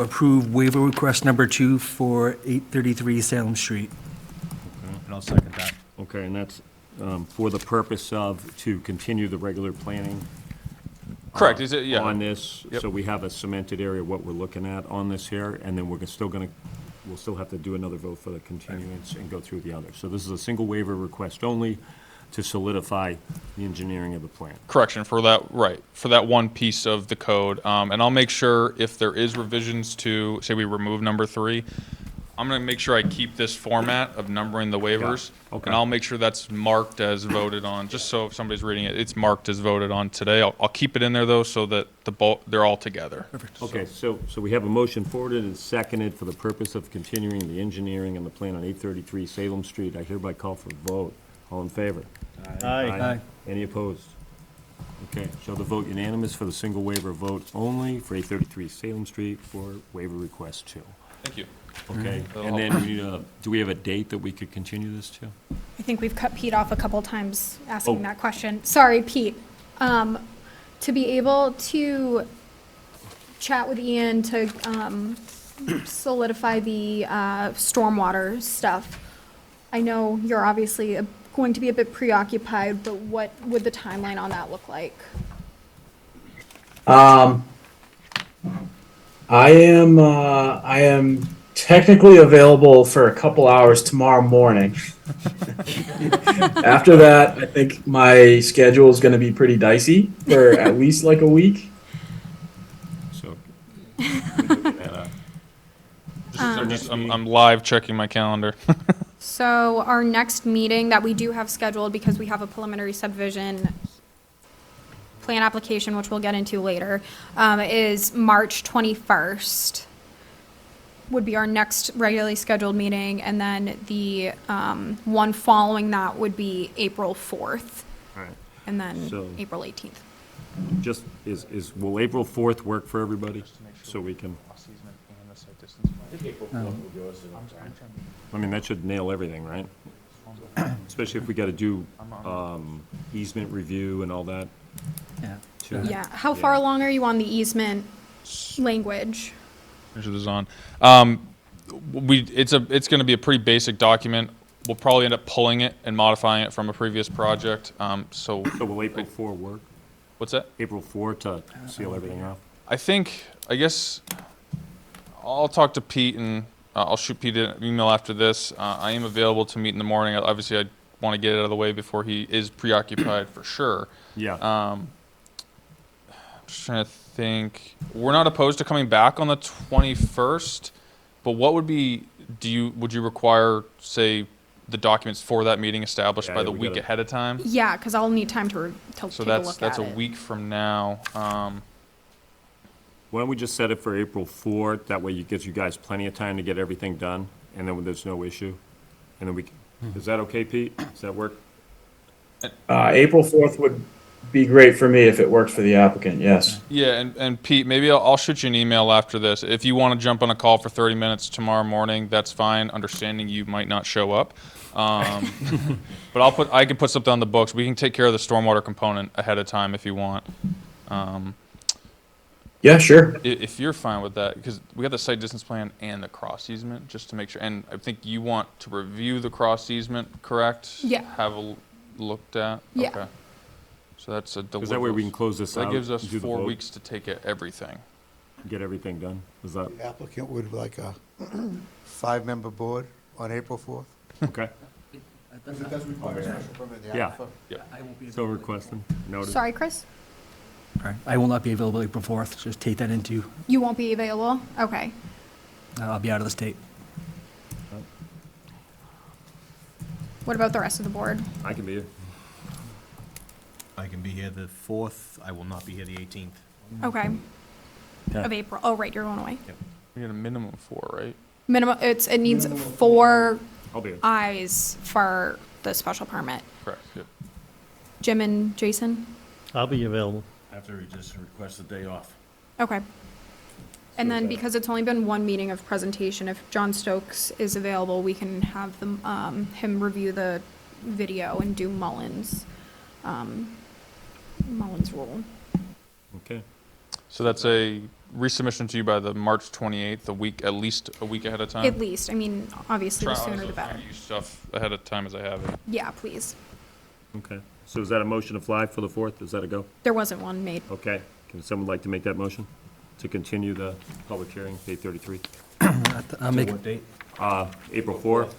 approve waiver request number 2 for 833 Salem Street. And I'll second that. Okay, and that's for the purpose of, to continue the regular planning? Correct, is it, yeah. On this, Yep. so we have a cemented area, what we're looking at on this here, and then we'll still have to do another vote for the continuance and go through the others. So this is a single waiver request only to solidify the engineering of the plan. Correction, for that, right, for that one piece of the code. And I'll make sure if there is revisions to, say we remove number 3, I'm gonna make sure I keep this format of numbering the waivers. Yeah, okay. And I'll make sure that's marked as voted on, just so if somebody's reading it, it's marked as voted on today. I'll keep it in there though, so that they're all together. Okay, so we have a motion forwarded and seconded for the purpose of continuing the engineering and the plan on 833 Salem Street. I hereby call for a vote. All in favor? Aye. Any opposed? Okay, show the vote unanimous for the single waiver vote only for 833 Salem Street for waiver request 2. Thank you. Okay, That'll and then help. we need do we have a date that we could continue this to? I think we've cut Pete off a couple times asking Oh. that question. Sorry, Pete. To be able to chat with Ian to solidify the stormwater stuff. I know you're obviously going to be a bit preoccupied, but what would the timeline on that look like? I am technically available for a couple hours tomorrow morning. After that, I think my schedule is going to be pretty dicey for at least like a week. So, I'm live checking my calendar. So our next meeting that we do have scheduled, because we have a preliminary subdivision plan application, which we'll get into later, is March 21st. Would be our next regularly scheduled meeting, and then the one following that would be April 4th, all right, and then So- April 18th. just, will April 4th work for everybody? So we can, I think April 4th will give us enough time. I mean, that should nail everything, right? Especially if we gotta do, easement review and all that? Yeah. too? Yeah, how far along are you on the easement language? Make sure this is on. It's going to be a pretty basic document. We'll probably end up pulling it and modifying it from a previous project. So So will April 4 work? what's that? April 4 to seal everything off? I guess I'll talk to Pete and I'll shoot Pete an email after this. I am available to meet in the morning. Obviously, I want to get it out of the way before he is preoccupied for sure. Yeah. I'm just trying to think. We're not opposed to coming back on the 21st, but what would be, would you require, say, the documents for that meeting established Yeah, by yeah, the we week gotta- ahead of time? Yeah, because I'll need time to So take a that's look at a it. week from now. Why don't we just set it for April 4? That way it gives you guys plenty of time to get everything done, and then there's no issue. And then is that okay, Pete? Does that work? April 4th would be great for me if it works for the applicant, yes. Yeah, and Pete, maybe I'll shoot you an email after this. If you want to jump on a call for 30 minutes tomorrow morning, that's fine, understanding you might not show up. But I can put something on the books. We can take care of the stormwater component ahead of time if you want. Yeah, sure. If you're fine with that, because we have the site distance plan and the cross easement, just to make sure. And I think you want to review the cross easement, correct? Yeah. Have looked at? Yeah. Okay. So that's a Because that way we can close this out. That gives us do the 4 vote, weeks to take everything. Get everything done. Is that, The applicant would like a 5-member board on April 4th? okay? Because it does require a special permit in the Yeah. aquifer. So requesting, noted. Sorry, Chris? All right. I will not be available April 4th, so just take that into, You won't be available? Okay. I'll be out of the state. What about the rest of the board? I can be here. I can be here the 4th. I will not be here the 18th. Okay. Okay. Of April. Oh, right, you're going away. We get a minimum of 4, right? Minimum, it needs 4 I'll be here. eyes for the special permit. Correct. Yep. Jim and Jason? I'll be available. After we just request a day off. Okay. And then because it's only been one meeting of presentation, if John Stokes is available, we can have them, him review the video and do Mullins rule. Okay. So that's a resubmission to you by the March 28th, at least a week ahead of time? At least, I mean, obviously the sooner the better. Use stuff ahead of time as I have it. Yeah, please. Okay. So is that a motion to fly for the 4th? Is that a go? There wasn't one made. Okay. Can someone like to make that motion? To continue the public hearing, date 33? I'll make, What date? April 4th?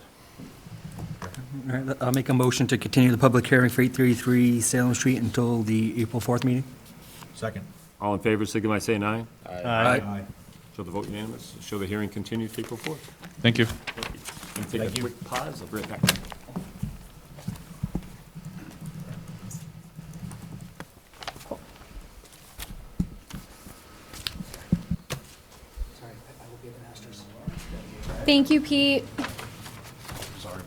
all right, I'll make a motion to continue the public hearing for 833 Salem Street until the April 4th meeting. Second. All in favor, signify by saying aye. Aye. Show the vote unanimous. Show the hearing continued to April 4th. Thank you. And take a quick pause. I'll be right back. Thank you, Pete. Sorry.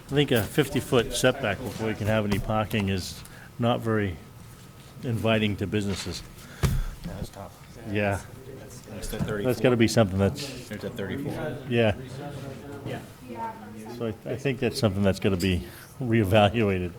I think a 50-foot setback before you can have any parking is not very inviting to businesses. That's tough. Yeah, It's at 34. that's gotta be something that's, It's at 34. yeah. So I think that's something that's gonna be reevaluated.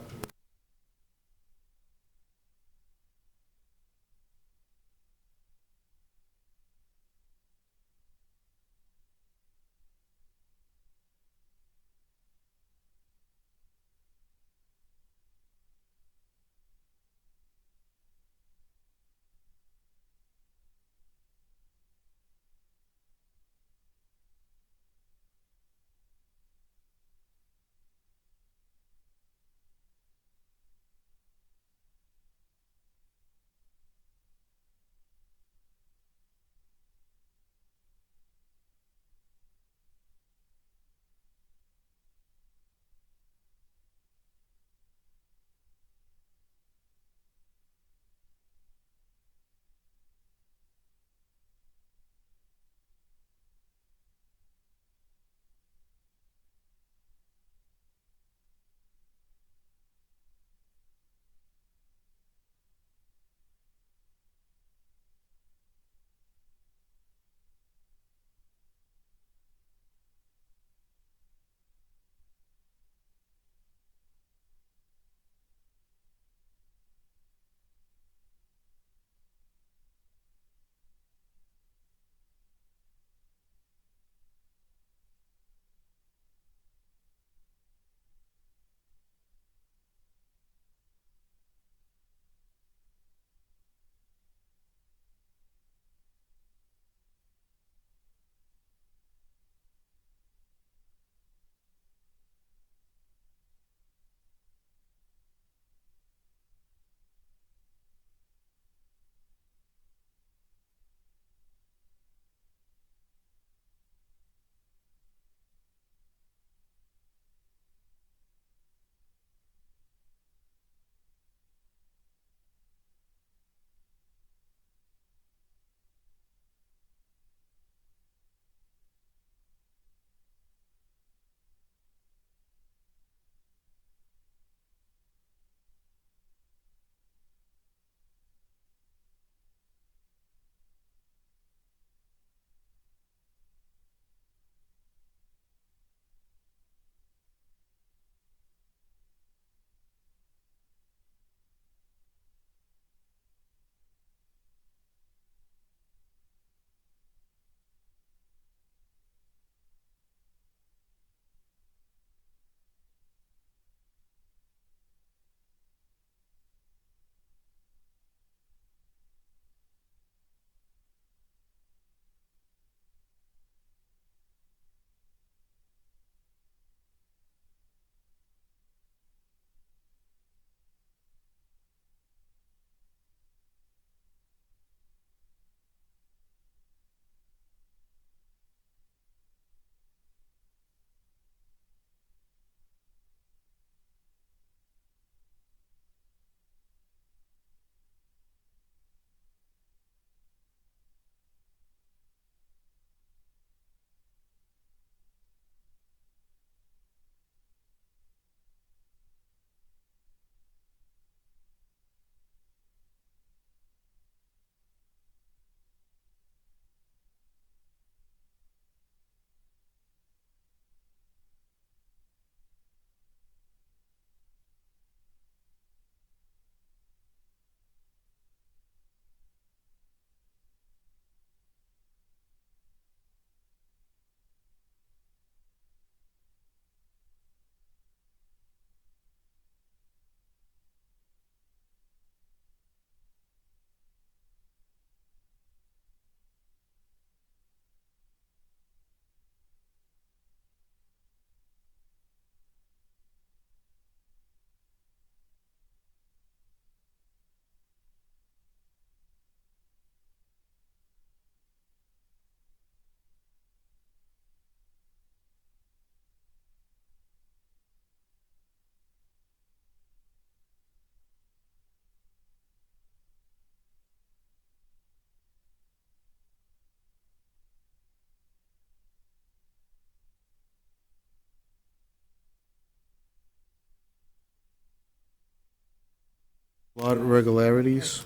Lot irregularities.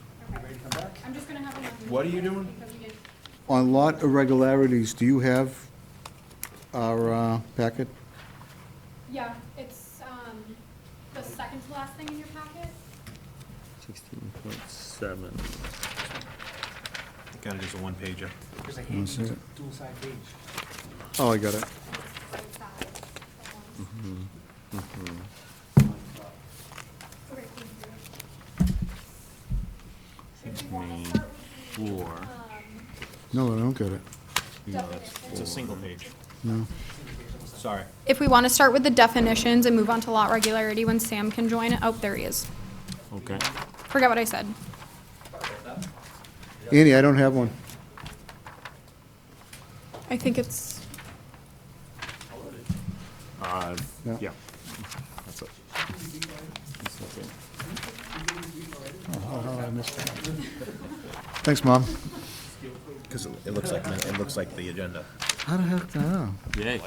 I'm just gonna have enough. What are you doing? On lot irregularities, do you have our packet? Yeah, it's, the second to last thing in your packet. 16.7. Got it as a one-pager. Oh, I got it. Okay, thank you. If we wanna start with the, Floor. No, I don't get it. It's a single page. No. Sorry. If we want to start with the definitions and move on to lot regularity when Sam can join it. Oh, there he is. Okay. Forgot what I said. Annie, I don't have one. I think it's, Yeah. Yeah. That's it. That's okay. Thanks, Mom. Because it looks like the agenda. How the heck, I don't know. Yay.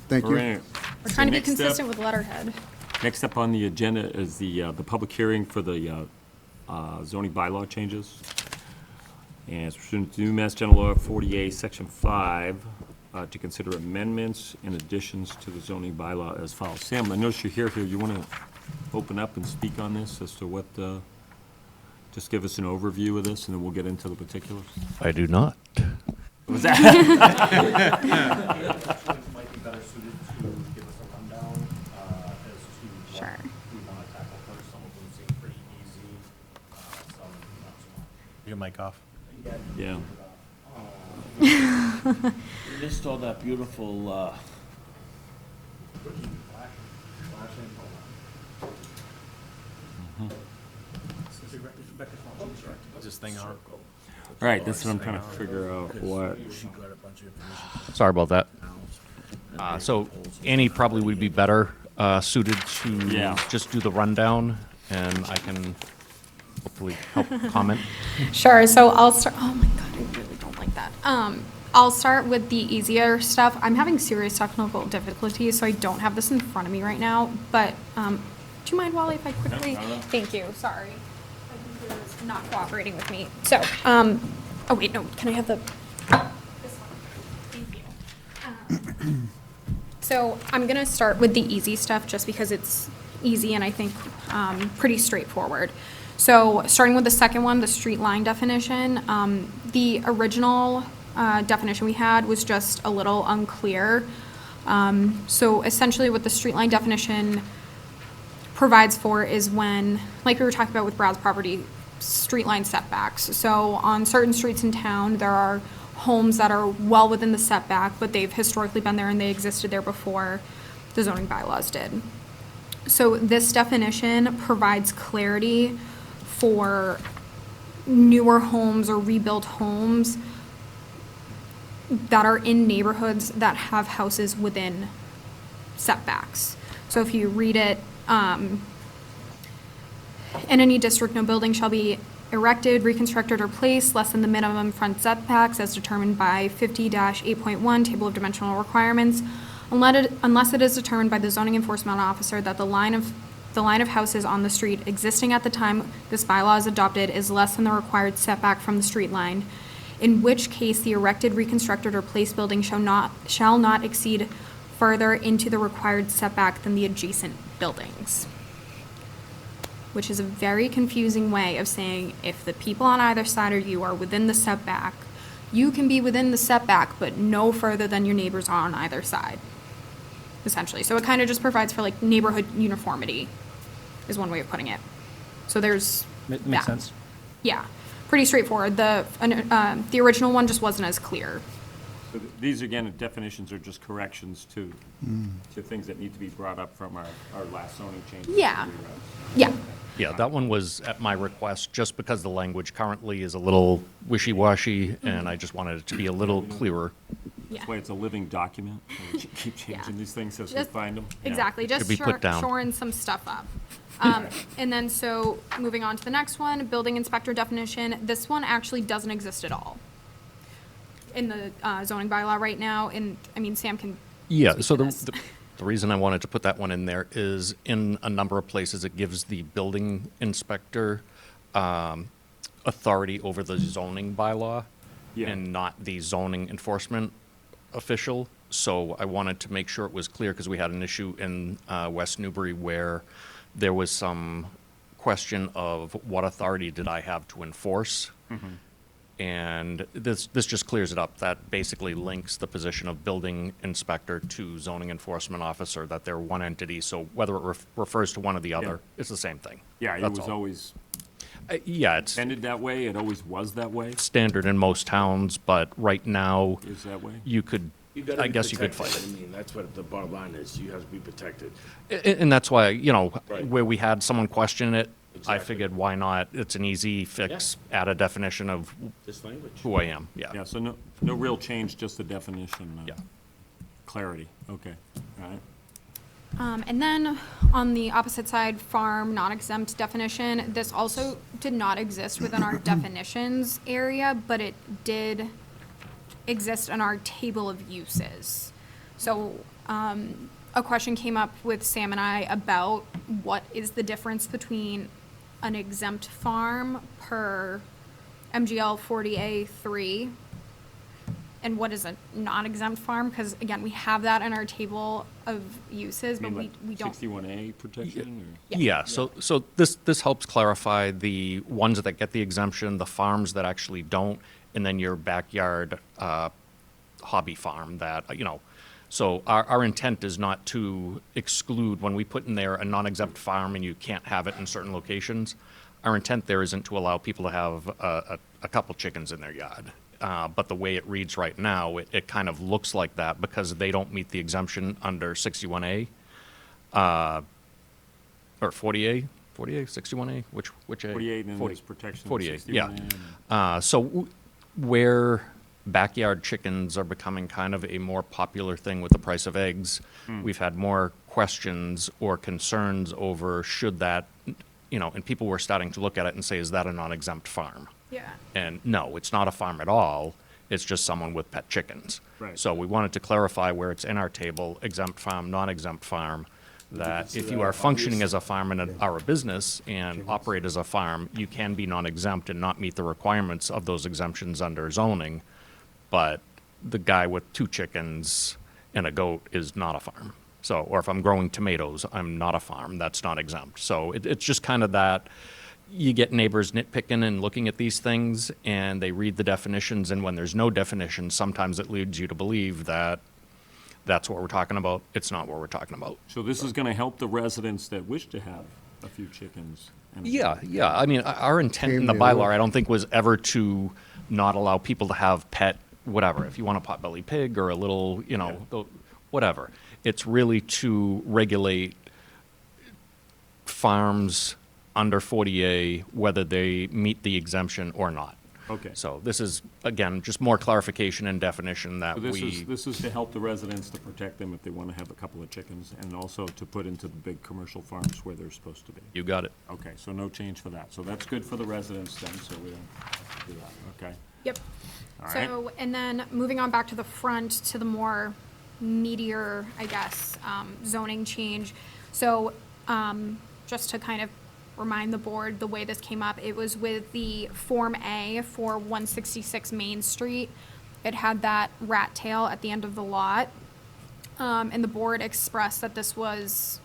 Thank All you. right. we're trying to be next up- consistent with letterhead. Next up on the agenda is the public hearing for the zoning bylaw changes. And it's pursuant to New Mass General Law 48, Section 5, to consider amendments and additions to the zoning bylaw as follows. Sam, I notice you're here. You want to open up and speak on this as to what, just give us an overview of this, and then we'll get into the particulars? I do not. Was that? Might be better suited to give us a rundown as to Sure. we want to tackle first. Some of them seem pretty easy, some not so much. Your mic off. Yeah. List all that beautiful, Is this thing on? All right, that's what I'm trying to figure out. What? Sorry about that. So Annie probably would be better suited to Yeah. just do the rundown, and I can hopefully help comment. Sure, so I'll start, oh my God, I really don't like that. I'll start with the easier stuff. I'm having serious technical difficulties, so I don't have this in front of me right now, but, do you mind, Wally, if I quickly? No. Thank you, sorry. My computer is not cooperating with me. So, oh wait, no, can I have this one? Thank you. So I'm gonna start with the easy stuff, just because it's easy and I think, pretty straightforward. So, starting with the second one, the street line definition, the original definition we had was just a little unclear. So essentially what the street line definition provides for is when, like we were talking about with Brad's property, street line setbacks. So on certain streets in town, there are homes that are well within the setback, but they've historically been there and they existed there before the zoning bylaws did. So this definition provides clarity for newer homes or rebuilt homes that are in neighborhoods that have houses within setbacks. So if you read it, in any district, no building shall be erected, reconstructed, or placed less than the minimum front setbacks as determined by 50-8.1 Table of Dimensional Requirements, unless it is determined by the zoning enforcement officer that the line of houses on the street existing at the time this bylaw is adopted is less than the required setback from the street line, in which case the erected, reconstructed, or placed building shall not exceed further into the required setback than the adjacent buildings. Which is a very confusing way of saying if the people on either side of you are within the setback, you can be within the setback, but no further than your neighbors are on either side, essentially. So it kind of just provides for like neighborhood uniformity, is one way of putting it. So there's Makes that. sense. Yeah, pretty straightforward. The original one just wasn't as clear. So these, again, definitions are just corrections to things that need to be brought up from our last zoning change. Yeah. Yeah, Yeah, that one was at my request, just because the language currently is a little wishy-washy, and I just wanted it to be a little clearer. yeah. That's why it's a living document. We keep changing these things as we Just- find them. Yeah. Exactly, just Could be put down. shoring some stuff up. And then, so, moving on to the next one, building inspector definition. This one actually doesn't exist at all in the zoning bylaw right now, and, I mean, Sam can Yeah, speak so to the this. the the reason I wanted to put that one in there is in a number of places, it gives the building inspector authority over the zoning bylaw Yeah. and not the zoning enforcement official. So I wanted to make sure it was clear, because we had an issue in West Newbury where there was some question of what authority did I have to enforce? And this just clears it up. That basically links the position of building inspector to zoning enforcement officer, that they're one entity. So whether it refers to one or the other, it's the same thing. Yeah, it That's was all. always Yeah, it's ended that way, it always was that way, standard in most towns, but right now, is that way? you could, gotta I be guess you could protected. fight it. I mean, that's what the bottom line is. You have to be protected. And that's why, Right. where we had someone question it, I Exactly. figured, why not? It's an easy fix, add a definition of This language. who I am, Yeah, yeah. so no real change, just the definition. Yeah. Clarity, okay, all right. And then on the opposite side, farm non-exempt definition, this also did not exist within our definitions area, but it did exist in our table of uses. So, a question came up with Sam and I about what is the difference between an exempt farm per MGL 40A3 and what is a non-exempt farm? Because again, we have that in our table of uses, but we don't. 61A protection, or? Yeah, so this helps clarify the ones that get the exemption, the farms that actually don't, and then your backyard hobby farm that, So our intent is not to exclude, when we put in there a non-exempt farm and you can't have it in certain locations, our intent there isn't to allow people to have a couple chickens in their yard. But the way it reads right now, it kind of looks like that because they don't meet the exemption under 61A, or 40A, 61A, which A? 48, and then 40 there's protection. 48, 61A, yeah. and- So where backyard chickens are becoming kind of a more popular thing with the price of eggs, we've had more questions or concerns over should that, and people were starting to look at it and say, is that a non-exempt farm? Yeah. And no, it's not a farm at all. It's just someone with pet chickens. Right. So we wanted to clarify where it's in our table, exempt farm, non-exempt farm, that if you are functioning as a farm and are a business and operate as a farm, you can be non-exempt and not meet the requirements of those exemptions under zoning. But the guy with 2 chickens and a goat is not a farm. So, or if I'm growing tomatoes, I'm not a farm. That's not exempt. So it's just kind of that. You get neighbors nitpicking and looking at these things, and they read the definitions, and when there's no definition, sometimes it leads you to believe that that's what we're talking about. It's not what we're talking about. So this is gonna help the residents that wish to have a few chickens. and- Yeah. I mean, our intent in the bylaw, I don't think, was ever to not allow people to have pet, whatever. If you want a potbelly pig or a little, whatever. It's really to regulate farms under 40A, whether they meet the exemption or not. Okay. So this is, again, just more clarification and definition that So we. this is to help the residents, to protect them if they wanna have a couple of chickens, and also to put into the big commercial farms where they're supposed to be. You got it. Okay, so no change for that. So that's good for the residents then, so we don't have to do that, okay? Yep. All right. So, and then moving on back to the front, to the more meatier, I guess, zoning change. So, just to kind of remind the board, the way this came up, it was with the Form A for 166 Main Street. It had that rat tail at the end of the lot. And the board expressed that it was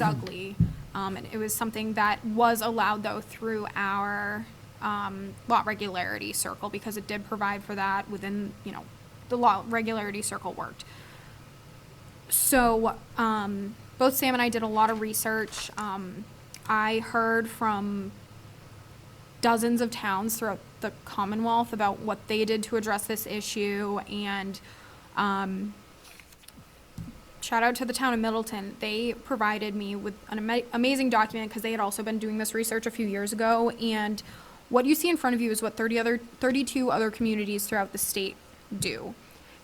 ugly. And it was something that was allowed though through our, lot regularity circle, because it did provide for that within, the lot regularity circle worked. So, both Sam and I did a lot of research. I heard from dozens of towns throughout the Commonwealth about what they did to address this issue, and shout out to the town of Middleton. They provided me with an amazing document because they had also been doing this research a few years ago, and what you see in front of you is what 32 other communities throughout the state do.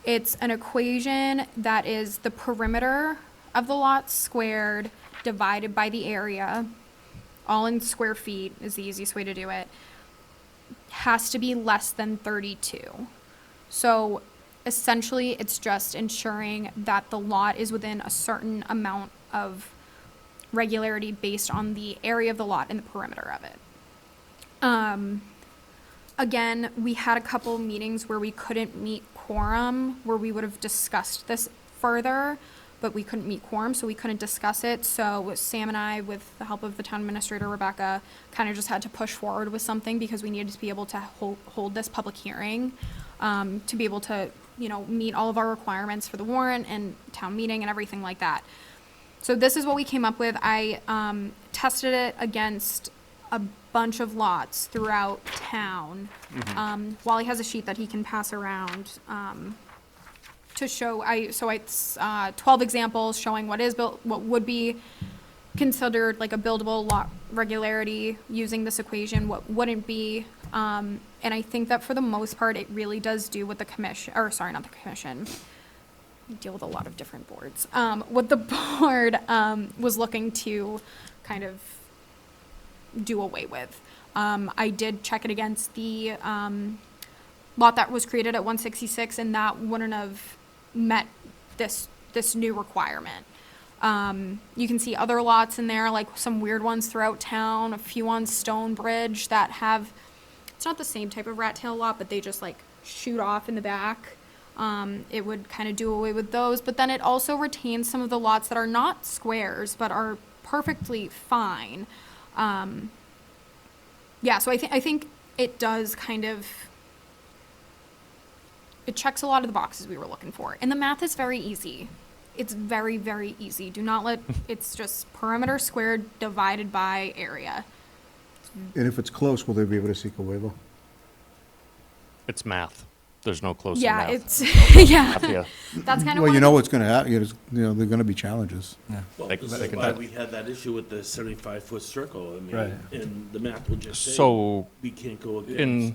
It's an equation that is the perimeter of the lot squared divided by the area, all in square feet is the easiest way to do it, has to be less than 32. So essentially, it's just ensuring that the lot is within a certain amount of regularity based on the area of the lot and the perimeter of it. Again, we had a couple meetings where we couldn't meet quorum, where we would have discussed this further, but we couldn't meet quorum, so we couldn't discuss it. So Sam and I, with the help of the town administrator, Rebecca, kind of just had to push forward with something because we needed to be able to hold this public hearing, to be able to, meet all of our requirements for the warrant and town meeting and everything like that. So this is what we came up with. I tested it against a bunch of lots throughout town. Wally has a sheet that he can pass around to show. It's 12 examples showing what is built, what would be considered like a buildable lot regularity using this equation, what wouldn't be. And I think that for the most part, it really does do what the commission, or sorry, not the commission. I deal with a lot of different boards. What the board was looking to kind of do away with. I did check it against the lot that was created at 166, and that wouldn't have met this new requirement. You can see other lots in there, like some weird ones throughout town, a few on Stonebridge that have, it's not the same type of rat tail lot, but they just like shoot off in the back. It would kind of do away with those, but then it also retains some of the lots that are not squares, but are perfectly fine. So I think it does kind of, it checks a lot of the boxes we were looking for. And the math is very easy. It's very, very easy. Do not let, it's just perimeter squared divided by area. And if it's close, will they be able to seek a waiver? It's math. There's no close in Yeah, math. it's, yeah. Yeah. That's kind of Well, one you of know the- what's gonna happen, there are gonna be challenges. Well, They- this they is can- why we had that issue with the 75-foot circle. I mean, Right. and the math will just say, So, we can't go against.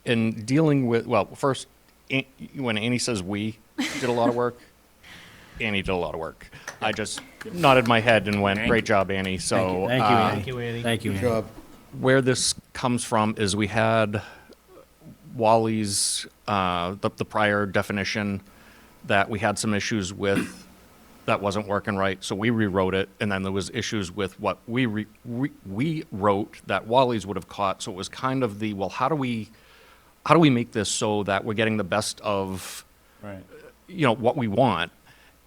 in dealing with, well, first, when Annie says we did a lot of work, Annie did a lot of work. I just nodded my head and went, great job, Annie. So, Thank you, Annie. Thank you, Good Annie. job. where this comes from is we had Wally's, the prior definition that we had some issues with that wasn't working right, so we rewrote it, and then there was issues with what we wrote that Wally's would have caught, so it was kind of the, well, how do we make this so that we're getting the best of, Right. what we want?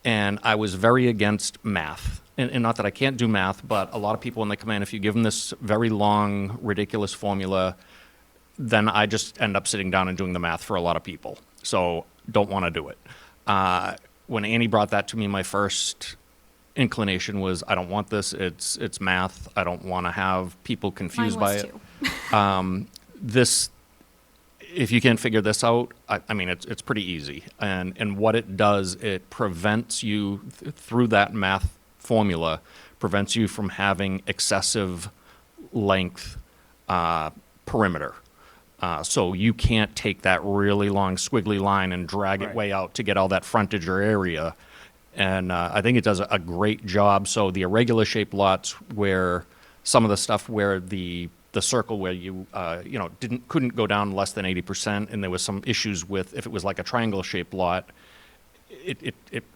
And I was very against math. And not that I can't do math, but a lot of people, when they come in, if you give them this very long, ridiculous formula, then I just end up sitting down and doing the math for a lot of people. So don't want to do it. When Annie brought that to me, my first inclination was, I don't want this. It's math. I don't want to have people confused by was it. too. This, if you can't figure this out, I mean, it's pretty easy. And what it does, it prevents you, through that math formula, prevents you from having excessive length perimeter. So you can't take that really long squiggly line and drag it Right. way out to get all that frontage or area. And I think it does a great job. So the irregular shaped lots where some of the stuff where the circle where you couldn't go down less than 80%, and there was some issues with if it was like a triangle shaped lot,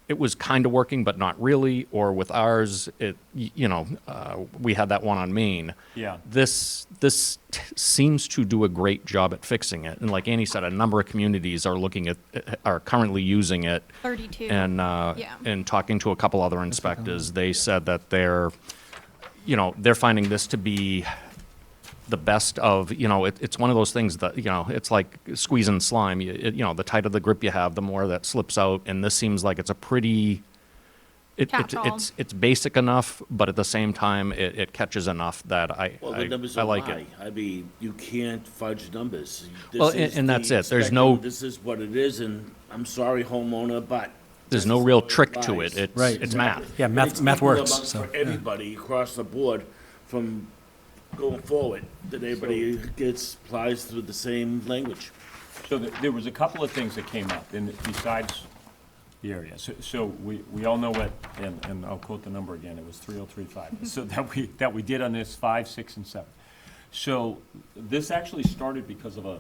it was kind of working but not really. Or with ours, we had that one on Main. Yeah. This seems to do a great job at fixing it, and like Annie said, a number of communities are currently using it. 32. And Yeah. and talking to a couple other inspectors, they said that they're finding this to be the best of, it's one of those things that, it's like squeezing slime. The tighter the grip you have, the more that slips out. And this seems like it's a pretty, Catch-all. it's basic enough, but at the same time, it catches enough that Well, the numbers I are like high. it. I mean, you can't fudge numbers. This Well, is and that's the it. There's spectrum. no- This is what it is, and I'm sorry, homeowner, but. There's this no is real how trick to lies. it. Right. It's math. Yeah, And math it's math equal works, amongst so. For everybody across the board, from going forward, that everybody applies through the same language. So there was a couple of things that came up, and besides the area. So we all know what, and I'll quote the number again, it was 3035. So that we did on this 5, 6, and 7. So this actually started because of a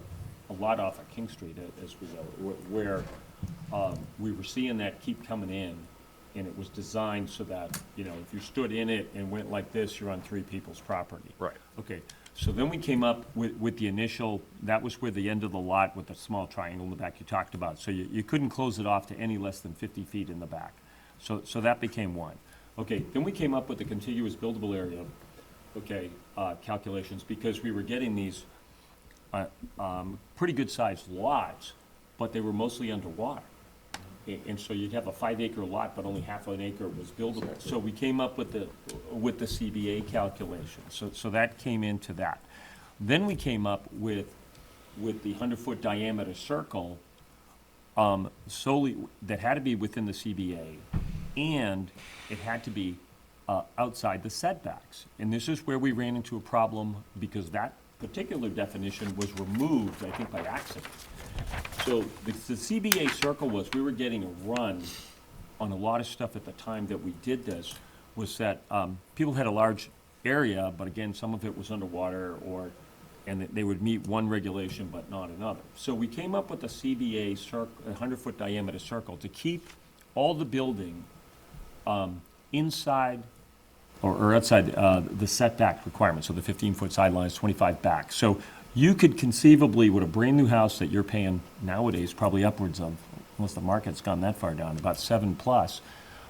a lot off of King Street, as we know, where we were seeing that keep coming in, and it was designed so that, you know, if you stood in it and went like this, you're on three people's property. Right. Okay, so then we came up with the initial, that was where the end of the lot with the small triangle in the back you talked about. So you couldn't close it off to any less than 50 feet in the back. So that became one. Okay, then we came up with the contiguous buildable area, okay, calculations, because we were getting these pretty good-sized lots, but they were mostly underwater. And so you'd have a 5-acre lot, but only half an acre was buildable. So we came up with the CBA calculation. So that came into that. Then we came up with the 100-foot diameter circle, solely, that had to be within the CBA, and it had to be outside the setbacks. And this is where we ran into a problem, because that particular definition was removed, I think, by accident. So the CBA circle was, we were getting a run on a lot of stuff at the time that we did this, was that people had a large area, but again, some of it was underwater, and that they would meet one regulation but not another. So we came up with a CBA circle, a 100-foot diameter circle, to keep all the building inside or outside the setback requirements, so the 15-foot sidelines, 25 back. So you could conceivably, with a brand-new house that you're paying nowadays, probably upwards of, unless the market's gone that far down, about 7+,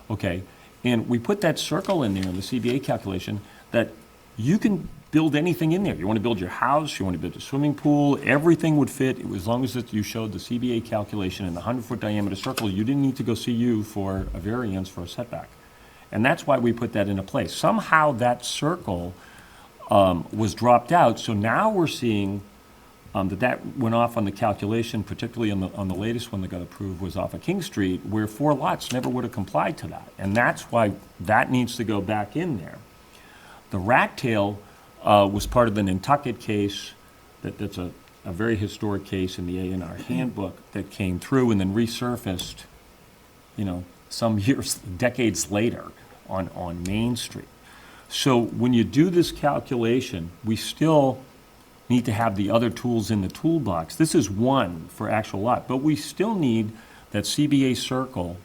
okay? And we put that circle in there in the CBA calculation that you can build anything in there. You want to build your house, you want to build a swimming pool, everything would fit, as long as you showed the CBA calculation in the 100-foot diameter circle. You didn't need to go see you for a variance for a setback. And that's why we put that into place. Somehow that circle was dropped out, so now we're seeing that went off on the calculation, particularly on the latest one that got approved was off of King Street, where 4 lots never would have complied to that. And that's why that needs to go back in there. The rat tail was part of the Nantucket case, that's a very historic case in the A&R handbook that came through and then resurfaced, you know, some years, decades later on Main Street. So when you do this calculation, we still need to have the other tools in the toolbox. This is one for actual lot, but we still need that CBA circle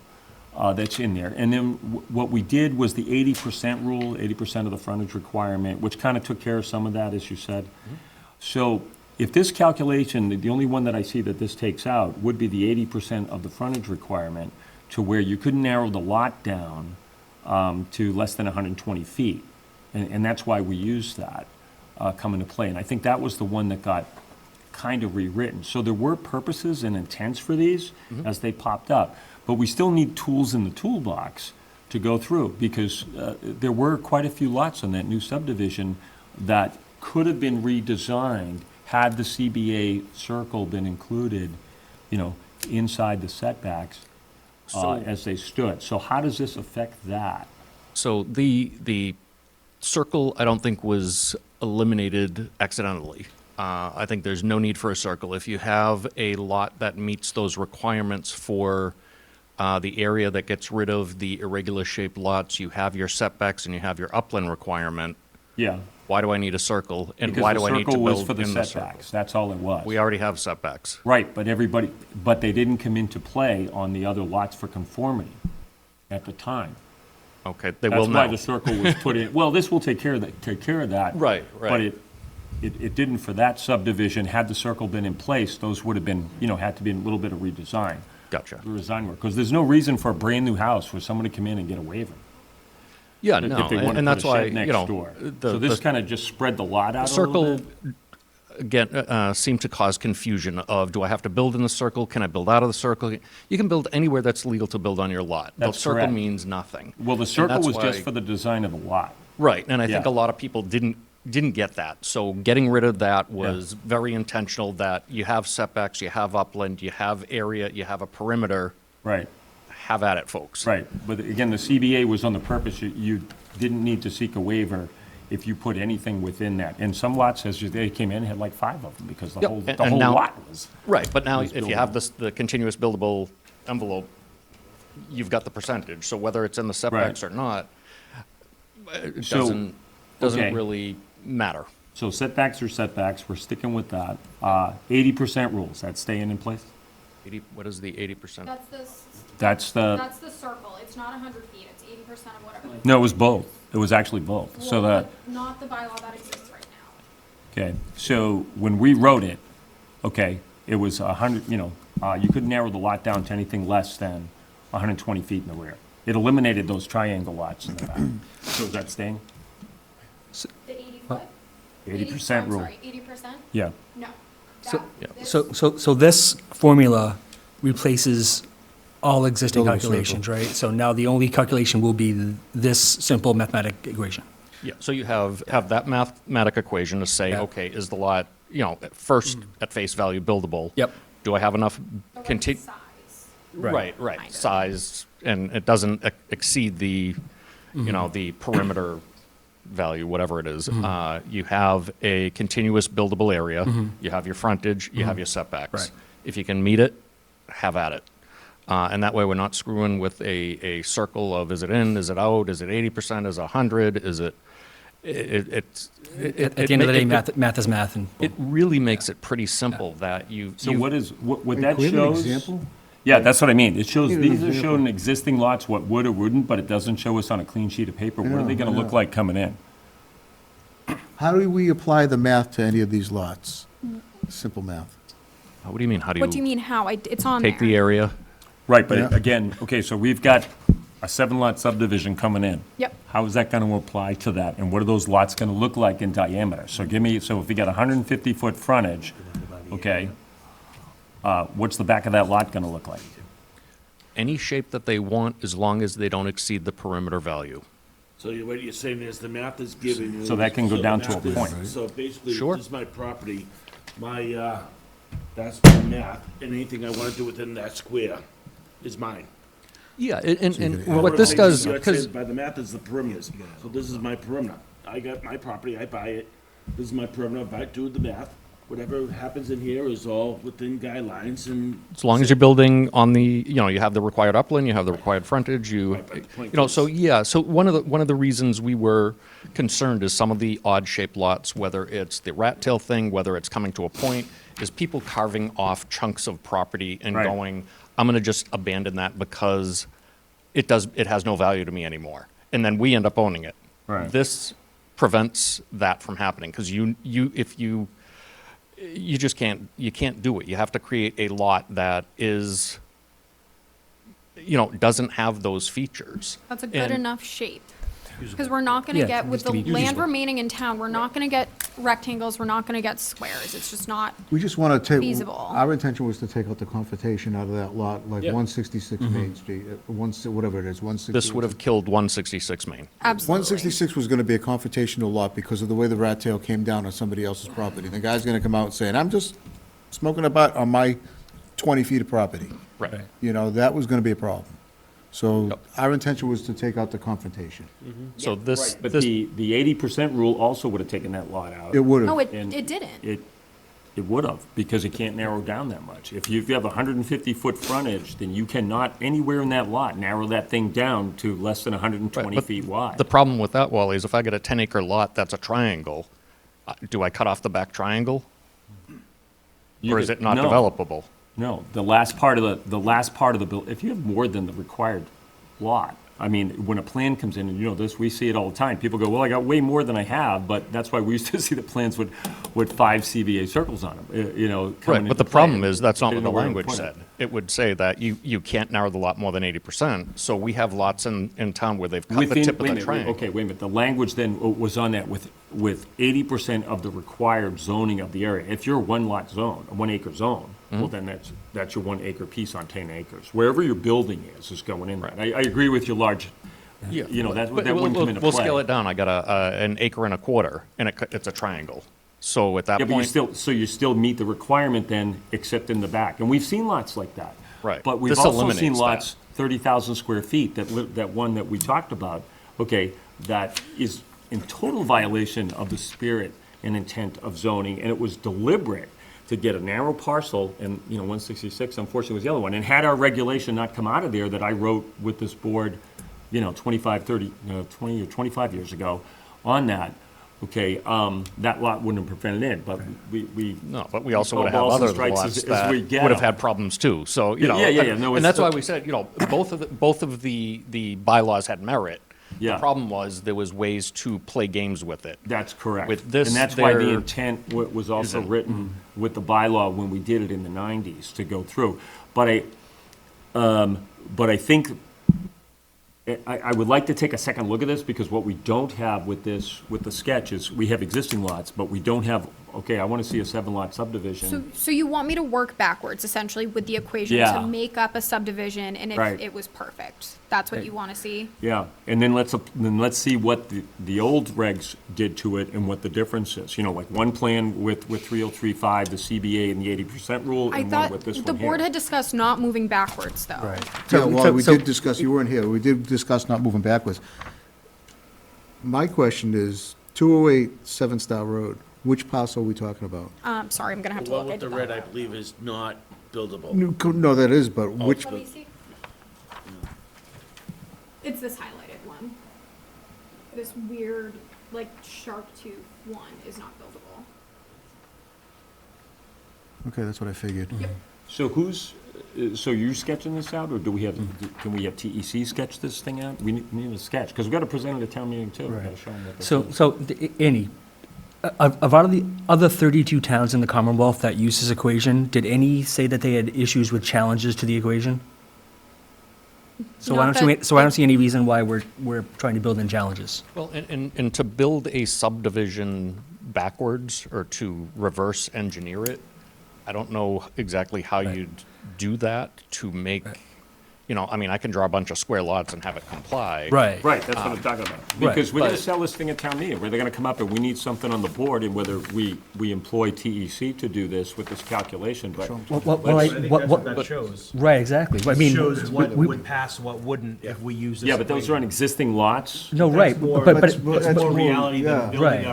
that's in there. And then what we did was the 80% rule, 80% of the frontage requirement, which kind of took care of some of that, as you said. Mm-hmm. So if this calculation, the only one that I see that this takes out would be the 80% of the frontage requirement, to where you couldn't narrow the lot down to less than 120 feet. And that's why we used that come into play. And I think that was the one that got kind of rewritten. So there were purposes and intents for these as they popped up. But we still need tools in the toolbox to go through, because there were quite a few lots on that new subdivision that could have been redesigned had the CBA circle been included, you know, inside the setbacks as they stood. So how does this affect that? So the circle, I don't think, was eliminated accidentally. I think there's no need for a circle. If you have a lot that meets those requirements for the area that gets rid of the irregular shaped lots, you have your setbacks and you have your upland requirement. Yeah. Why do I need a circle? And Because why the do I need to circle was build for the in the setbacks. circle? That's all it was. We already have setbacks. Right, but they didn't come into play on the other lots for conformity at the time. Okay, they will That's why now. the circle was put in. Well, this will take care of that. Right, But right. it didn't for that subdivision. Had the circle been in place, those would have been, you know, had to be a little bit of redesign. Gotcha. Redesign work, because there's no reason for a brand-new house for someone to come in and get a waiver. Yeah, if no, they want to and put that's a why, shed next you know, door. the So this kind of just spread the lot out a little circle, bit? again, seemed to cause confusion of, do I have to build in the circle? Can I build out of the circle? You can build anywhere that's legal to build on your lot. The That's circle correct. means nothing. Well, the And circle that's was just why- for the design of the lot. Right, and I think Yeah. a lot of people didn't get that. So getting rid of that was very intentional, that you have setbacks, you have upland, you have area, you have a perimeter. Right. Have at it, folks. Right, but again, the CBA was on the purpose, you didn't need to seek a waiver if you put anything within that. And some lots, as they came in, had like 5 of them, because the Yep, whole, and- the and whole now- lot was. Right, but now was if you have buildable. this, the continuous buildable envelope, you've got the percentage. So whether it's in the setbacks or not, it So, doesn't okay. really matter. So setbacks are setbacks, we're sticking with that. 80% rules, that's staying in place? What is the 80%? That's the, That's the circle, it's not 100 feet, it's 80% of whatever. no, it was both. It was actually both. So Well, that, not the bylaw that exists right now. okay, so when we wrote it, okay, it was 100, you couldn't narrow the lot down to anything less than 120 feet in the rear. It eliminated those triangle lots in the back. So is that staying? The 80 foot? 80% rule. Sorry, 80%? Yeah. No. So- This- So this formula replaces all existing Building circle. calculations, right? So now the only calculation will be this simple mathematic equation. Yeah, so you have that mathematic equation to say, Yeah. okay, is the lot, at first, at face value, buildable? Yep. Do I have enough But conti- what's size? Right. Right, Kind of. size, and it doesn't exceed the, the perimeter value, whatever it is. You have a continuous buildable area, you have your frontage, you have your setbacks. Right. If you can meet it, have at it. And that way, we're not screwing with a circle of, is it in, is it out, is it 80%, is it 100, is it, it's. At the end of the day, math is math, and It really makes it pretty simple that you. So you- what Wait, that can we have an shows? example? Yeah, that's what I mean. It shows, Give me an these are example. showing existing lots, what would or wouldn't, but it doesn't show us on a clean sheet of paper. What are they I gonna look know. like coming in? How do we apply the math to any of these lots? Simple math. What do you mean, how do you? What do you mean how? It's on there. Take the area, Right, but Yeah. again, okay, so we've got a 7-lot subdivision coming in. Yep. How is that gonna apply to that? And what are those lots gonna look like in diameter? So if we got 150-foot frontage, okay, what's the back of that lot gonna look like? any shape that they want, as long as they don't exceed the perimeter value. So what you're saying is the math is giving you. So that can go the down to math a is- point. So basically, Sure. this is my property, that's my math, and anything I wanna do within that square is mine. Yeah, and Or what this if does, you're because, saying by the math is the perimeters. So this is my perimeter. I got my property, I buy it, this is my perimeter, if I do the math, whatever happens in here is all within guidelines and. as long as you're building on the, you have the required upland, you have the required frontage, Right, but the point so is- yeah, so one of the reasons we were concerned is some of the odd-shaped lots, whether it's the rat tail thing, whether it's coming to a point, is people carving off chunks of property and Right. going, I'm gonna just abandon that because it has no value to me anymore. And then we end up owning it. Right. This prevents that from happening, because if you just can't do it. You have to create a lot that is, doesn't have those features. That's a good And- enough shape. Because we're not gonna Yeah, get, it with needs the to be land usable. remaining in town, we're not gonna get rectangles, we're not gonna get squares. It's just not, We just want to take, Feasible. our intention was to take out the confrontation out of that lot, like Yeah. 166 Main Street, whatever it is, 160. This would have killed 166 Main. absolutely. 166 was going to be a confrontational lot because of the way the rat tail came down on somebody else's property. The guy's going to come out saying, I'm just smoking a butt on my 20 feet of property. Right. That was going to be a problem. So Yep. our intention was to take out the confrontation. So this, But this, the 80% rule also would have taken that lot out. It would No, have. And it didn't. It would have, because it can't narrow down that much. If you have 150-foot frontage, then you cannot, anywhere in that lot, narrow that thing down to less than 120 but feet wide. the problem with that, Wally, is if I get a 10-acre lot that's a triangle, do I cut off the back triangle? You Or is could- it not no, developable? No, the last part of the bill, if you have more than the required lot, I mean, when a plan comes in, and this, we see it all the time. People go, well, I got way more than I have, but that's why we used to see the plans with 5 CBA circles on them, coming Right, into but the play. problem is, that's not They what didn't the know where to language put it. said. It would say that you can't narrow the lot more than 80%, so we have lots in town where they've cut the Within, tip of wait a the minute, triangle. okay, wait a minute, the language then was on that with 80% of the required zoning of the area. If you're a one-lot zone, a 1-acre zone, well, then that's your 1-acre piece on 10 acres. Wherever your building is going in there. I agree with your large, Yeah, that but wouldn't come into play. We'll scale it down. I got an acre and a quarter, and it's a triangle. So at that Yeah, but point, you still meet the requirement then, except in the back. And we've seen lots like that. Right. But we've This also seen eliminates lots, 30,000 square feet, that one that we talked about, okay, that is in total violation of the spirit and intent of zoning, and it was deliberate to get a narrow parcel, and, 166 unfortunately was the other one. And had our regulation not come out of there that I wrote with this board, 25 or 25 years ago on that, okay, that lot wouldn't have prevented it, but we. No, but we also would have Balls and other strikes lots as that we get would have them. had problems too, so, you Yeah, know. yeah, no, And it's that's why the- we said, you know, both of the bylaws had merit. Yeah. The problem was, there was ways to play games with it. That's correct. With this, And that's why the there intent was also isn't. written with the bylaw when we did it in the 90s to go through. But I think, I would like to take a second look at this, because what we don't have with this, with the sketch is, we have existing lots, but we don't have, okay, I want to see a 7-lot subdivision. So you want me to work backwards essentially with the equation Yeah. to make up a subdivision, and if Right. it was perfect, that's what you want to see? Yeah, and then let's see what the old regs did to it and what the difference is. You know, like one plan with 3035, the CBA and the 80% rule, I and one thought with this one the board here. had discussed not moving backwards, though. Yeah, well, we so- did discuss, you weren't here, we did discuss not moving backwards. My question is, 208 Seven Star Road, which parcel are we talking about? Sorry, I'm gonna have The to one look with into the red, that. I believe, is not buildable. No, that is, but which, Let me see. It's this highlighted one. This weird, like, shark tooth one is not buildable. okay, that's what I figured. So so you sketching this out, or do we have, can we have TEC sketch this thing out? We need a sketch, because we've got to present it at town meeting too. We've got to show 'em what this is. So, Andy, of out of the other 32 towns in the Commonwealth that use this equation, did any say that they had issues with challenges to the equation? So I Not don't see, that- so I don't see any reason why we're trying to build in challenges. Well, and to build a subdivision backwards, or to reverse engineer it, I don't know exactly how Right. you'd do that to make, you know, I mean, I can draw a bunch of square lots and have it comply. Right. Right, that's what I'm talking about. Right, Because we're going to but- sell this thing at town meeting, where they're going to come up and we need something on the board, and whether we employ TEC to do this with this calculation, but. shows. Right, exactly. I mean, pass, what wouldn't, if we use this. Yeah, but those are on existing lots. no, right, but. That's more reality than Right.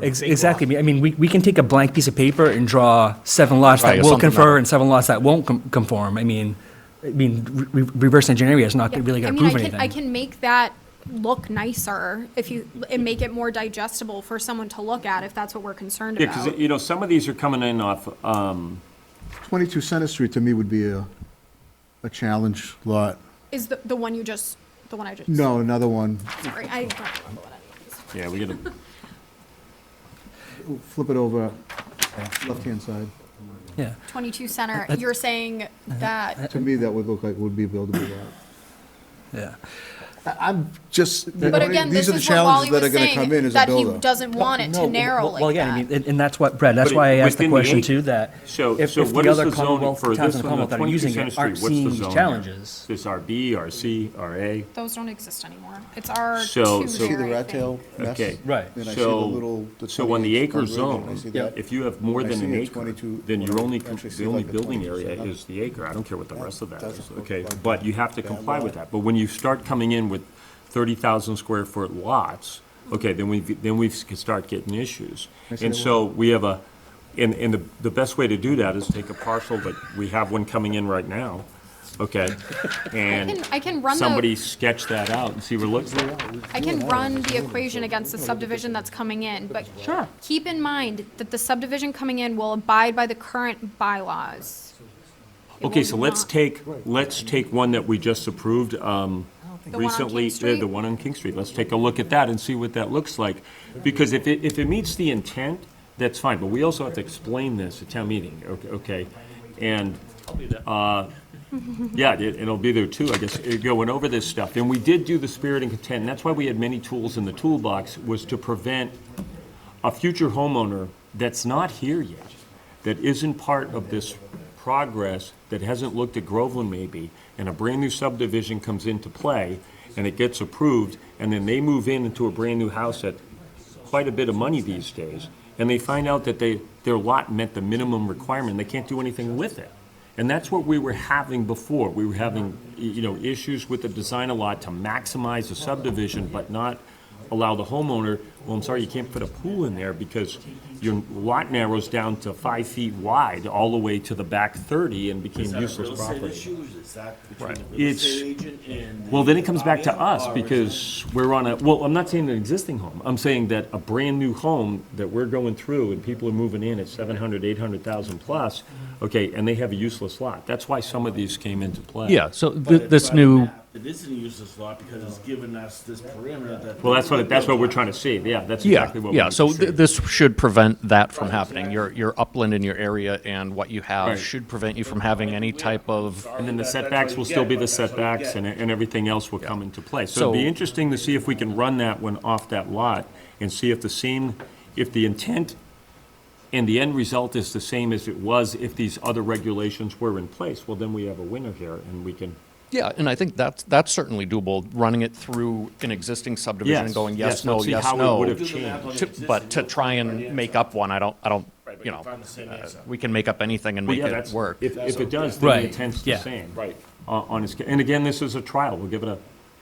Exactly. I mean, we can take a blank piece of paper and draw 7 lots Right, that or will something confer that- and 7 lots that won't conform. I mean, reverse engineering is not Yeah, really I going to mean, prove I anything. can make that look nicer and make it more digestible for someone to look at if that's what we're concerned Yeah, about. because, you know, some of these are coming in off, 22 Center Street to me would be a challenge lot. Is the one I just, No, another one, sorry, I don't remember what any of these. yeah, we got to, flip it over, left-hand side. Yeah. 22 Center, you're saying that, To me, that would look like would be a buildable lot. Yeah. I'm just, but again, this these are the is what Wally challenges that are was gonna come in saying, as a that he builder. doesn't want it to narrow Well, like again, I that. mean, and that's what, Brad, that's But why I asked the within the question eight- too, that so if what the is other the zone Commonwealth, for towns this in the one, Commonwealth that are 22 using Center it Street? aren't What's the seeing zone these here? challenges. This RB, RC, RA? Those don't exist anymore. It's our So- two so- See the there, I rat think. tail mess? Okay. Right. Then I see the little, So, the so on the 28 acre Congreve, and I zone, see that. if you have more I than see an a acre, 22 then you're only, actually see the only like a building 22 area center. is the acre. I don't care what the rest of that is, doesn't look okay? like But you have to bad comply with lot. that. But when you start coming in with 30,000 square foot lots, okay, then we start getting issues. And so we have and the best way to do that is take a parcel, that we have one coming in right now, okay? And I can run somebody sketch that out and see what it looks like. I can run the equation against the subdivision that's coming in, but keep in mind that the subdivision coming in will abide by the current bylaws. It Okay, will so let's not. take one that we just approved on recently, King Street? the one on King Street. Let's take a look at that and see what that looks like. Because if it meets the intent, that's fine, but we also have to explain this at town meeting, okay? And, yeah, it'll be there too, I guess, going over this stuff. And we did do the spirit and content, and that's why we had many tools in the toolbox, was to prevent a future homeowner that's not here yet, that isn't part of this progress, that hasn't looked at Groveland maybe, and a brand-new subdivision comes into play, and it gets approved, and then they move into a brand-new house at quite a bit of money these days, and they find out that their lot met the minimum requirement, they can't do anything with it. And that's what we were having before. We were having, issues with the design of lot to maximize the subdivision, but not allow the homeowner, well, I'm sorry, you can't put a pool in there because your lot narrows down to 5 feet wide all the way to the back 30 and became useless property. Is that between the real It's- estate agent and? Well, then it comes back to buyer, us, or is it- because we're on a, well, I'm not saying an existing home, I'm saying that a brand-new home that we're going through and people are moving in at 700, 800,000 plus, okay, and they have a useless lot, that's why some of these came into play. Yeah, so But this by new, map, it isn't a useless lot because it's given us this perimeter that. Well, that's what we're trying to see, yeah, that's yeah, exactly what we yeah, need to so see. this should prevent that from happening. Your upland in your area and what you have Right. should prevent you from having any type of, And then the setbacks will still be the setbacks, and everything else will come into play. So it'd be So- interesting to see if we can run that one off that lot, and see if if the intent and the end result is the same as it was if these other regulations were in place. Well, then we have a winner here, and we can, yeah, and I think that's certainly doable, running it through an existing subdivision and yes, going yes, no, let's see yes, how it no. would have Do the map on changed. the But to existing try lot, and yeah. make up one, I don't, Right, but you you know, find the same answer. we can make up anything and Well, make yeah, it that's, work. if it does, then the Right, intent's the yeah. same. Right. On his, and again, this is a trial, we'll give it a,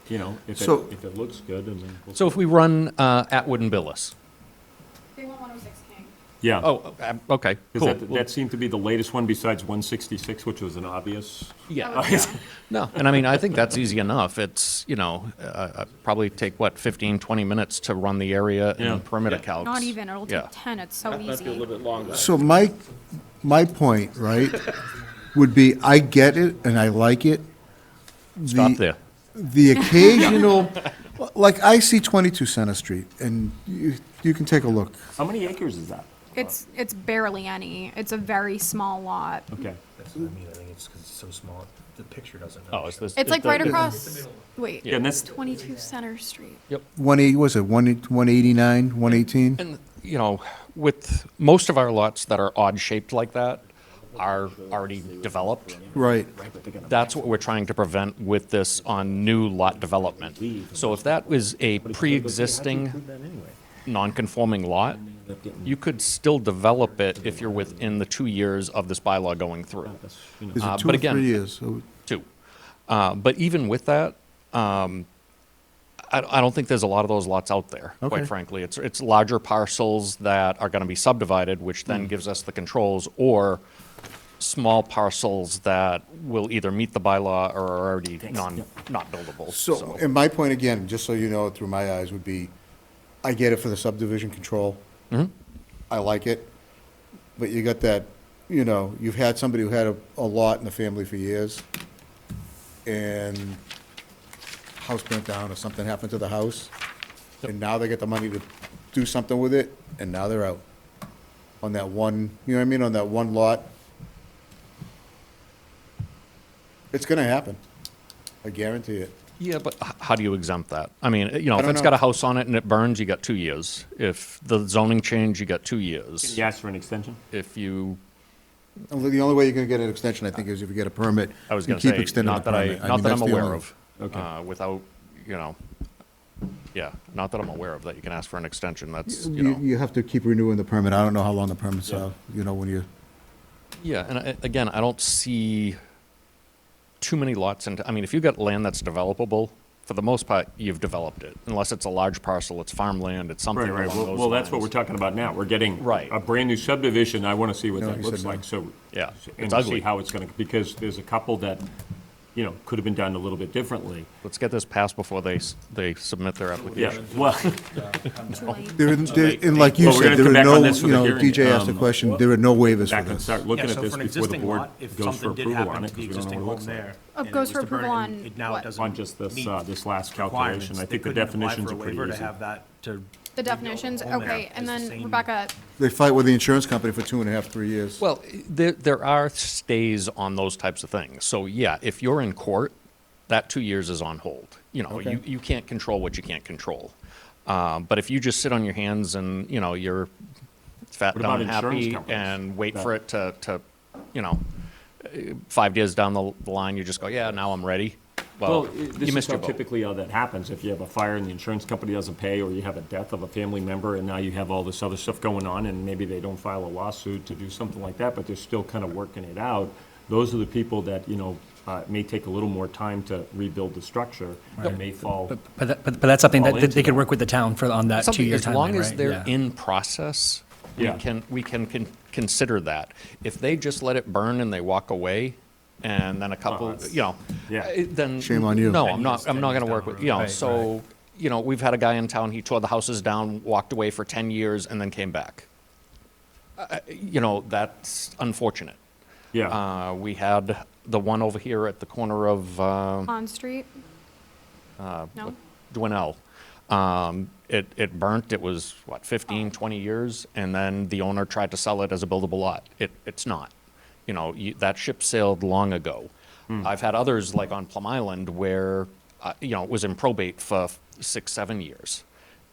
you know, So- if it looks good, and then we'll. So if we run Atwood and Billis, They want 106 King. Yeah. oh, okay, Because cool. that, Well, that seemed to be the latest one besides 166, which was an obvious. Yeah, no, and I mean, I think that's easy enough. It's, you know, probably take, what, 15, 20 minutes to run the area Yeah. and perimeter calcs. Not even, it'll Yeah. take 10, it's so Might be a easy. little bit longer. So my point, right, would be, I get it and I like it. Stop The- there. The occasional, like, I see 22 Center Street, and you can take a look. How many acres is that? It's barely any. It's a very small lot. Okay. That's what I mean, I think it's because it's so small, the picture doesn't. Oh, it's this. It's like right across, wait, Yeah, and that's, 22 Center Street. 180, was it 189, 118? And, you know, with most of our lots that are odd shaped like that are already developed. Right. That's what we're trying to prevent with this on new lot development. So if that was a pre-existing non-conforming lot, you could still develop it if you're within the 2 years of this bylaw going through. Is it 2 but or again- 3 years? So- Two. But even with that, I don't think there's a lot of those lots out there, Okay. quite frankly. It's larger parcels that are going to be subdivided, which then gives us the controls, or small parcels that will either meet the bylaw or are already not buildable. So, and my point again, just so you know, through my eyes, would be, I get it for the subdivision control. I like it, but you got that, you know, you've had somebody who had a lot in the family for years, and house burnt down or something happened to the house, and now they get the money to do something with it, and now they're out. On that one, you know what I mean, on that one lot. It's gonna happen. I guarantee it. Yeah, but how do you exempt that? I mean, you know, I if don't it's know. got a house on it and it burns, you got 2 years. If the zoning change, you got 2 years. you ask for an extension? If you, The only way you're gonna get an extension, I think, is if you get a permit. I was and going to keep say, extending the not that I, permit. not mean, that I'm that's the aware only- of. Okay. Without, you know, yeah, not that I'm aware of that you can ask for an extension. That's, you You, know. you have to keep renewing the permit. I don't know how long the permits are, you know, when you, Yeah, and again, I don't see too many lots into, I mean, if you've got land that's developable, for the most part, you've developed it. Unless it's a large parcel, it's farmland, it's something Right, along right, those well, lines. well, that's what we're talking about now, we're getting Right. a brand-new subdivision, I wanna see what No, that he looks said no. like, so. Yeah, And it's to ugly. see how it's gonna, because there's a couple that, you know, could have been done a little bit differently. Let's get this passed before they submit their Yeah, application. well, Too late. and like you Well, we're said, gonna there come are back no, on this for you the know, hearing. DJ asked the question, there are no waivers for back and this. start looking Yeah, at so this for an before the existing board lot, if goes for something did approval happen on it, to the because we don't know existing what it home looks like. there. Oh, and it goes was for to burn approval it and on it now what? it doesn't On just this, meet this last requirements, calculation, I they think the couldn't apply definitions for are a pretty waiver easy. to have that, to. The definitions, home there okay, and is the then same- Rebecca, They fight with the insurance company for 2.5, 3 years. Well, there are stays on those types of things. So, yeah, if you're in court, that 2 years is on hold. You know, Okay. you can't control what you can't control. But if you just sit on your hands and, you know, you're fat, What dumb, about and insurance happy companies? and wait That- for it to, you know, 5 years down the line, you just go, yeah, now I'm ready. Well, Well, you this is missed how your boat. typically how that happens, if you have a fire and the insurance company doesn't pay, or you have a death of a family member, and now you have all this other stuff going on, and maybe they don't file a lawsuit to do something like that, but they're still kind of working it out. Those are the people that, you know, it may take a little more time to rebuild the structure. It may fall, But that's something Fall that into they could that. work with the town for, on that Something, 2-year as long timeline, as right? they're Yeah. in process, we Yeah. can consider that. If they just let it burn and they walk away, and then a couple, that's- you know, yeah. then. Shame on you. No, 10 I'm not, years, I'm 10 not years gonna down work the with, road. you know, Right, so, you know, we've had a guy in town, he tore the houses down, walked away for 10 years and then came back. You know, that's unfortunate. yeah. We had the one over here at the corner of, On Street? No? Dwinell. It burnt, it was, what, 15, 20 years, and then the owner tried to sell it as a buildable lot. It's not. You know, that ship sailed long ago. I've had others, like on Plum Island, where, you know, it was in probate for 6, 7 years.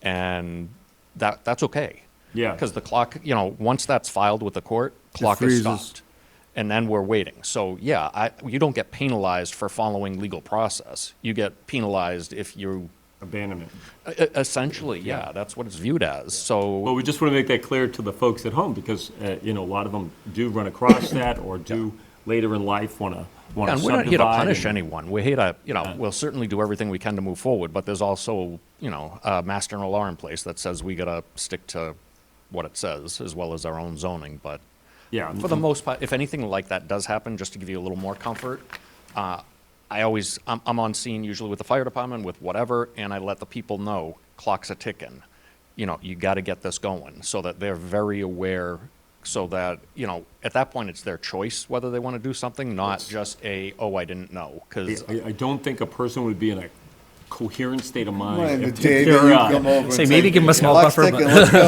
And that's okay. Yeah. Because the clock, you know, once that's filed with the court, clock is freezes. stopped. And then we're waiting. So, yeah, you don't get penalized for following legal process. You get penalized if you, Abandonment. essentially, yeah, that's what it's viewed as. Well, So, we just want to make that clear to the folks at home, because, you know, a lot of them do run across that, or do later in life want to subdivide. and we're not here to punish and- anyone. We're here to, you know, we'll certainly do everything we can to move forward, but there's also, you know, a master and a law in place that says we got to stick to what it says, as well as our own zoning, but Yeah. for the most part, if anything like that does happen, just to give you a little more comfort, I'm on scene usually with the fire department, with whatever, and I let the people know, clock's a ticking. You know, you got to get this going, so that they're very aware, so that, you know, at that point, it's their choice whether they want to do something, not just oh, I didn't know, because I don't think a person would be in a coherent state of mind. Mind the if day they're, that you come over and Say, maybe give 'em a small "Clock's buffer, ticking, but- let's go."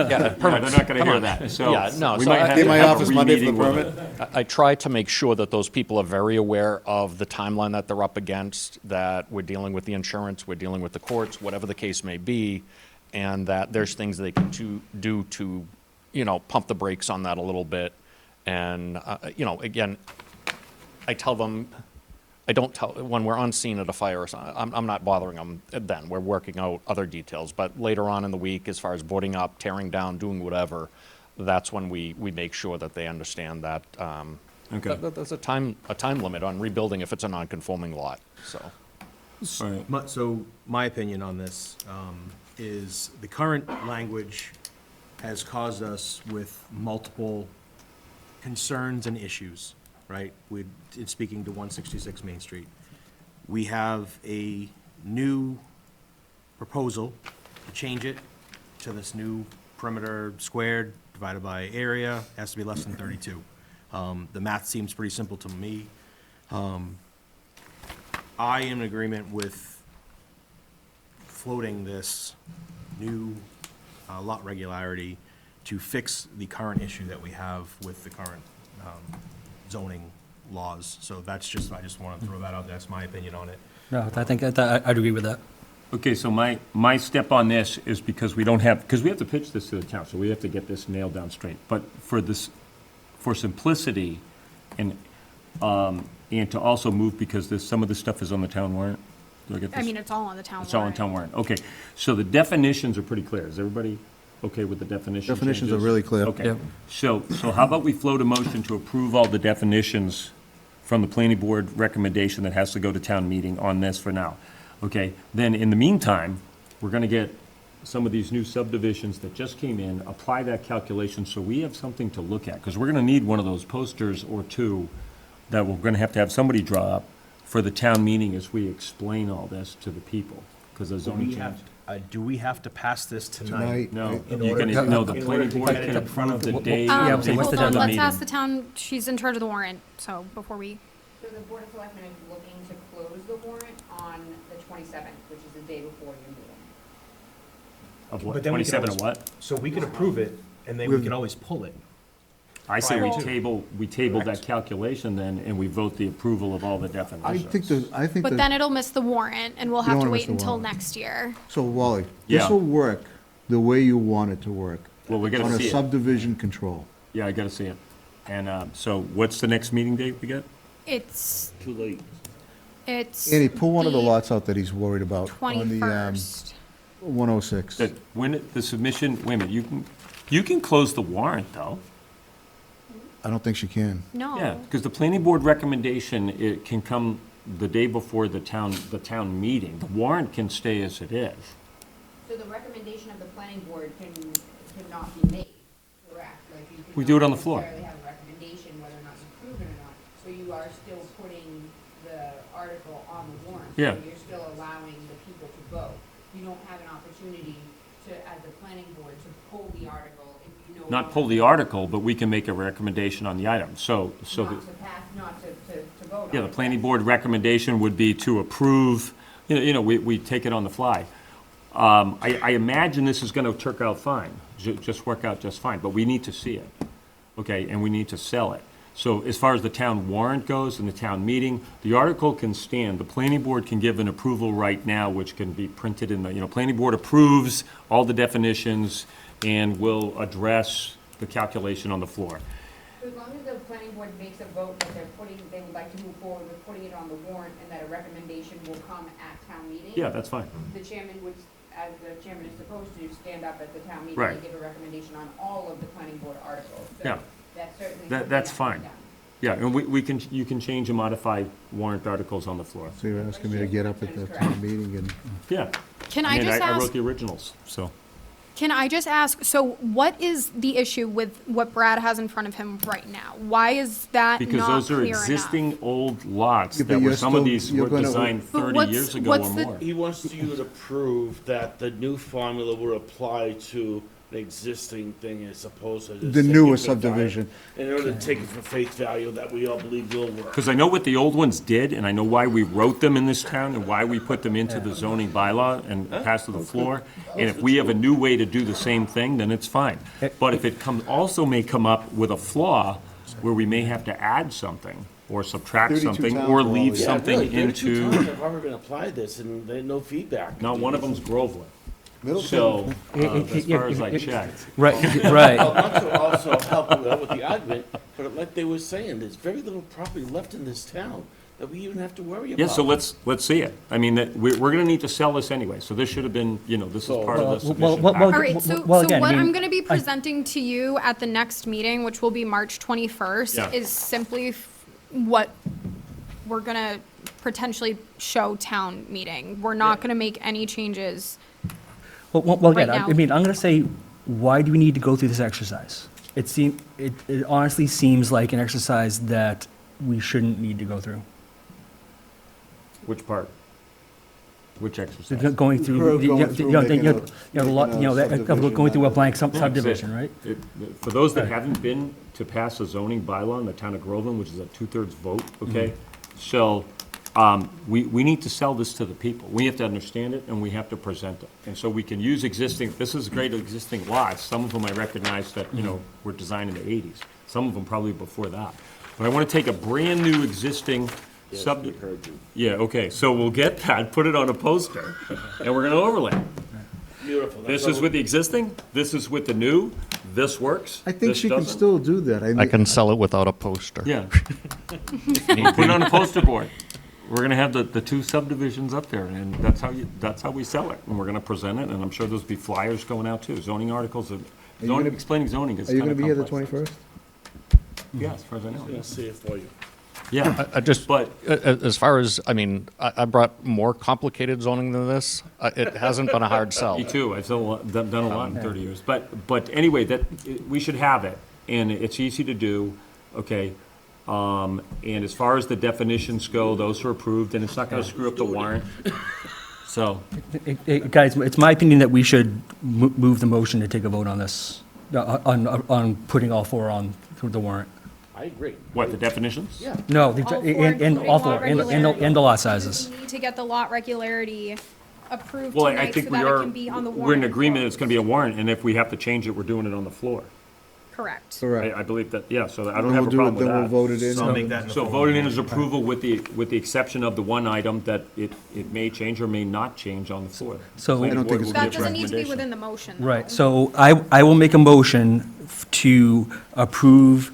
Yeah, they're not going to Come hear on. that, so. Yeah, no, we so might I- have In to my have a office Monday for the re-meeting with permit. them. I try to make sure that those people are very aware of the timeline that they're up against, that we're dealing with the insurance, we're dealing with the courts, whatever the case may be, and that there's things they can do to, you know, pump the brakes on that a little bit. And, you know, again, I tell them, I don't tell, when we're on scene at a fire or something, I'm not bothering them then. We're working out other details. But later on in the week, as far as boarding up, tearing down, doing whatever, that's when we make sure that they understand that, Okay. that there's a time limit on rebuilding if it's a non-conforming lot, so. All right. So my opinion on this is the current language has caused us with multiple concerns and issues, right? In speaking to 166 Main Street. We have a new proposal to change it to this new perimeter squared divided by area, has to be less than 32. The math seems pretty simple to me. I am in agreement with floating this new lot regularity to fix the current issue that we have with the current zoning laws. So that's just, I just want to throw that out there. That's my opinion on it. No, I think I'd agree with that. Okay, so my step on this is because we don't have, because we have to pitch this to the town, so we have to get this nailed down straight. But for simplicity and to also move, because some of this stuff is on the town warrant. Do I get this? I mean, it's all on the town warrant. It's all on town warrant, okay. So the definitions are pretty clear. Is everybody okay with the definition Definitions are changes? really clear. Okay. Yep. So how about we float a motion to approve all the definitions from the planning board recommendation that has to go to town meeting on this for now? Okay, then in the meantime, we're gonna get some of these new subdivisions that just came in, apply that calculation, so we have something to look at. Because we're gonna need one of those posters or two that we're gonna have to have somebody draw up for the town meeting as we explain all this to the people. Because the zoning change. Do we have to pass this tonight? Tonight. No, In you order can, to- no, the in planning order to board get it can in front of approve the the- day. Yeah, of so what's Hold the on, deadline? let's ask the town, she's in charge of the warrant, so before we, So the Board of Selectmen is looking to close the warrant on the 27th, which is the day before your meeting. Of what, But then we can 27 of always- what? So we could approve it, and then we can always pull it. I say we Prior to. table that calculation then, and we vote the approval of all the definitions. I think but that, then it'll miss the warrant, and we'll You have don't to wanna miss wait the until warrant. next year. so Wally, Yeah. this will work the way you want it to work. Well, we gotta On a see it. subdivision control. Yeah, I gotta see it. And, so what's the next meeting date we get? It's, Too late. it's. Andy, pull one of the lots out that he's worried about on the 21st. 106. The submission, wait a minute, you can close the warrant, though. I don't think she can. No. Yeah, because the planning board recommendation, it can come the day before the town meeting. The warrant can stay as it is. So the recommendation of the planning board cannot be made, correct? Like you We do it on the cannot floor. necessarily have a recommendation whether or not you approve it or not, but you are still putting the article on the warrant. Yeah. So you're still allowing the people to vote. You don't have an opportunity to, as the planning board, to pull the article if you know. Not pull the article, but we can make a recommendation on the item. So, Not to pass, not to vote on. yeah, the it. planning board recommendation would be to approve, we take it on the fly. I imagine this is gonna work out fine, just work out just fine, but we need to see it, okay, and we need to sell it. So as far as the town warrant goes and the town meeting, the article can stand. The planning board can give an approval right now, which can be printed in the, planning board approves all the definitions and will address the calculation on the floor. So as long as the planning board makes a vote that they would like to move forward with putting it on the warrant and that a recommendation will come at town meeting. Yeah, that's fine. The chairman would, as the chairman is supposed to, stand up at the town meeting Right. and give a recommendation on all of the planning board articles. So Yeah. that's certainly. That's something that can fine. be done. Yeah, and you can change and modify warrant articles on the floor. So you're asking me to get up at the town meeting and Yeah. Can I just I ask, wrote the originals, so. can I just ask, so what is the issue with what Brad has in front of him right now? Why is that Because not those are clear enough? existing old lots Yeah, but that were, you're some of still- these you're were gonna- designed But 30 what's- years ago what's or the- more. He wants you to prove that the new formula will apply to an existing thing as opposed to just. the taking newest it for value. subdivision. In order to take it for face value that we all believe will work. Because I know what the old ones did, and I know why we wrote them in this town, and why we put them into the zoning bylaw and passed to the floor. And if we have a new way to do the same thing, then it's fine. But if it also may come up with a flaw where we may have to add something, or subtract 32 something, towns or will leave always- Yeah, something really, 32 into, towns have already been applied this and they had no feedback. not one of them's Groveland. Middleton, So, as far as I checked. Right, right. I want to also help you out with the argument, but like they were saying, there's very little property left in this town that we even have to worry about. Yeah, so let's see it. I mean, we're gonna need to sell this anyway, so this should have been, this is part of the Well, submission well, package. All right, so, Well, so again, I what mean, I'm gonna be presenting to you at the next meeting, which will be March 21st, Yeah. is simply what we're gonna potentially show town meeting. We're not gonna make any changes. Well, again, Right I now. mean, I'm gonna say, why do we need to go through this exercise? It honestly seems like an exercise that we shouldn't need to go through. Which part? Which exercise? Going through, Going through making a going through a blank subdivision subdivision, right? For those that haven't been to pass a zoning bylaw in the town of Groveland, which is a 2/3 vote, okay? So, we need to sell this to the people. We have to understand it, and we have to present it. And so we can use this is great existing lots. Some of them I recognize that, were designed in the 80s. Some of them probably before that. But I want to take a brand-new existing Yes, sub. we heard you. Yeah, okay, so we'll get that, put it on a poster, and we're gonna overlay. Beautiful. This That's is with the existing, this is with the new, this works. I think this she can doesn't. still do that. I can sell it without a poster. Yeah. We'll put it on a poster board. We're gonna have the two subdivisions up there, and that's how we sell it. And we're gonna present it, and I'm sure there'll be flyers going out too, zoning articles, explaining zoning is Are you kinda gonna be here the complex. 21st? Yeah, as far as I know. I'm gonna see it for you. Yeah, I just, but, as far as, I mean, I brought more complicated zoning than this. It hasn't been a hard sell. me too, I've done a lot in 30 years. But anyway, we should have it, and it's easy to do, okay? And as far as the definitions go, those are approved, and it's not gonna screw up the warrant. So, Guys, it's my opinion that we should move the motion to take a vote on this, on putting all four on through the warrant. I agree. what, the definitions? Yeah. No, All four, and including all lot four, and regularity. the lot sizes. We need to get the lot regularity approved Well, I tonight so think we that it are, can be on the warrant. we're in agreement it's gonna be a warrant, and if we have to change it, we're doing it on the floor. Correct. Correct. I believe that, yeah, so I don't Then have we'll a do it, problem with then we'll that. vote it in. So I'll make that in the So form of voted a in as motion. approval with the exception of the one item that it may change or may not change on the floor. So- Planning I don't board think it's will That give doesn't need to be recommendation. within the motion, though. Right, so I will make a motion to approve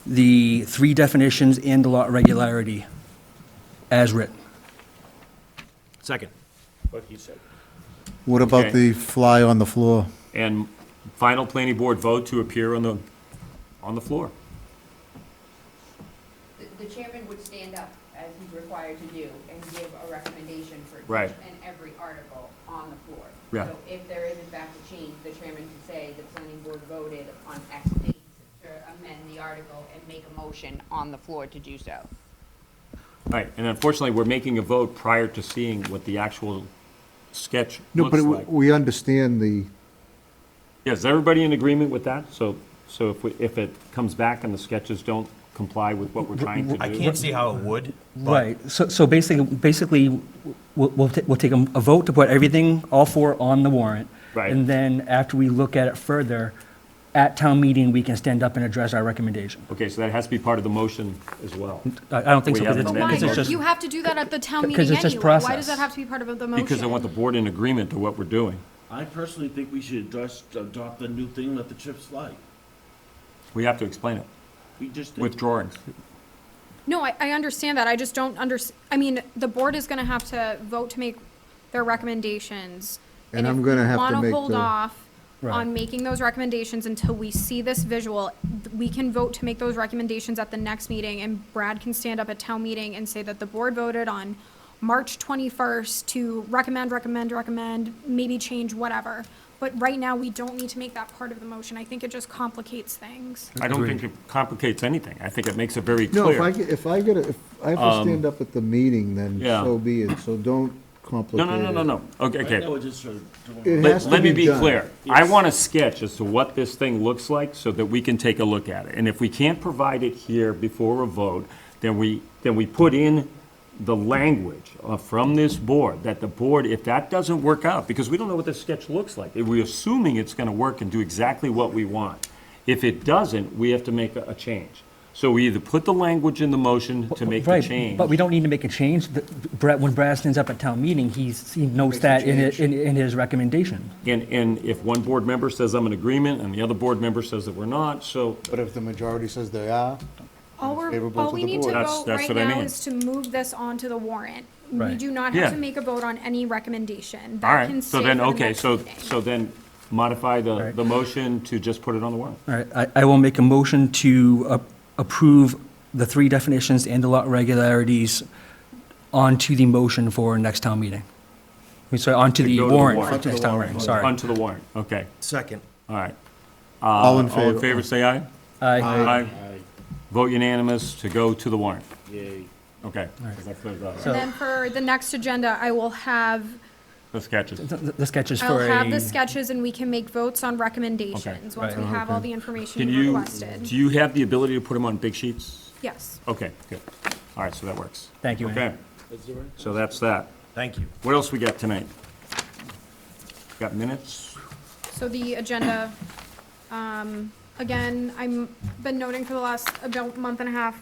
the three definitions and the lot regularity as written. Second. What he said. What about Okay. the fly on the floor? And final planning board vote to appear on the floor. stand up, as he's required to do, and give a recommendation for each Right. and every article on the floor. Yeah. So if there is in fact a change, the chairman can say the planning board voted on X date to amend the article and make a motion on the floor to do so. Right, and unfortunately, we're making a vote prior to seeing what the actual sketch No, looks but like. we understand the, Yeah, is everybody in agreement with that? So if it comes back and the sketches don't comply with what we're trying to do? I can't see how it would. but- Right, so basically, we'll take a vote to put everything, all four on the warrant. Right. And then after we look at it further, at town meeting, we can stand up and address our recommendation. Okay, so that has to be part of the motion as well. I don't think so, We haven't because But why? amended it's just, You have to do that at the town Because meeting it's just anyway. Why does process. that have to be part of the motion? Because I want the board in agreement to what we're doing. I personally think we should just adopt the new thing, let the chips slide. We have to explain it We just. with drawings. No, I understand that. I just don't I mean, the board is gonna have to vote to make their recommendations. And I'm gonna have to If make we wanna hold the- off Right. on making those recommendations until we see this visual, we can vote to make those recommendations at the next meeting, and Brad can stand up at town meeting and say that the board voted on March 21st to recommend, maybe change, whatever. But right now, we don't need to make that part of the motion. I think it just complicates things. I don't think it complicates anything. I think it makes it very no, clear. if I have to stand up at the meeting, then yeah. so be it, so don't complicate it. No. Okay, Right okay. now, we're just doing. It has to Let me be be done. clear. I want a sketch as to what this thing looks like so that we can take a look at it. And if we can't provide it here before a vote, then we put in the language from this board, that the board, if that doesn't work out, because we don't know what the sketch looks like, if we're assuming it's gonna work and do exactly what we want. If it doesn't, we have to make a change. So we either put the language in the motion to make the right, change. but we don't need to make a change. When Brad stands up at town meeting, he notes that in his recommendation. And if one board member says I'm in agreement and the other board member says that we're not, so But if the majority says they are, favorable All to we the need to board. That's- vote that's right what I now mean. is to move this onto the warrant. We Right. do not Yeah. have to make a vote on any recommendation. all That right, can so stay then, for the okay, next so, meeting. so then modify the Right. motion to just put it on the warrant. All right, I will make a motion to approve the three definitions and the lot regularities onto the motion for next town meeting. Sorry, onto To the go to the warrant warrant. for next town meeting, sorry. Onto the warrant, okay, Second. all right. All in All in favor. favor, say aye. Aye. Aye. Vote unanimous to go to the warrant. Yay. Okay. That clears that up. And then for the next agenda, I will have, The sketches. The sketches I'll for have the a, sketches and we can make votes on recommendations once we Right. have all the information Can you you, requested. do you have the ability to put them on big sheets? Yes. Okay, good. All right, so that works. thank you, Andy. Okay, so that's that. Thank you. What else we got tonight? Got minutes? So the agenda, again, been noting for the last about month and a half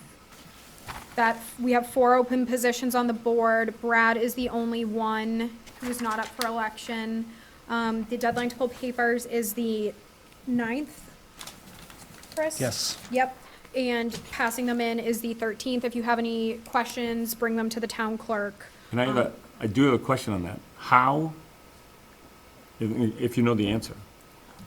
that we have 4 open positions on the board. Brad is the only one who's not up for election. The deadline to pull papers is the 9th, Chris? Yes. Yep, and passing them in is the 13th. If you have any questions, bring them to the town clerk. And I do have a question on that. How, if you know the answer,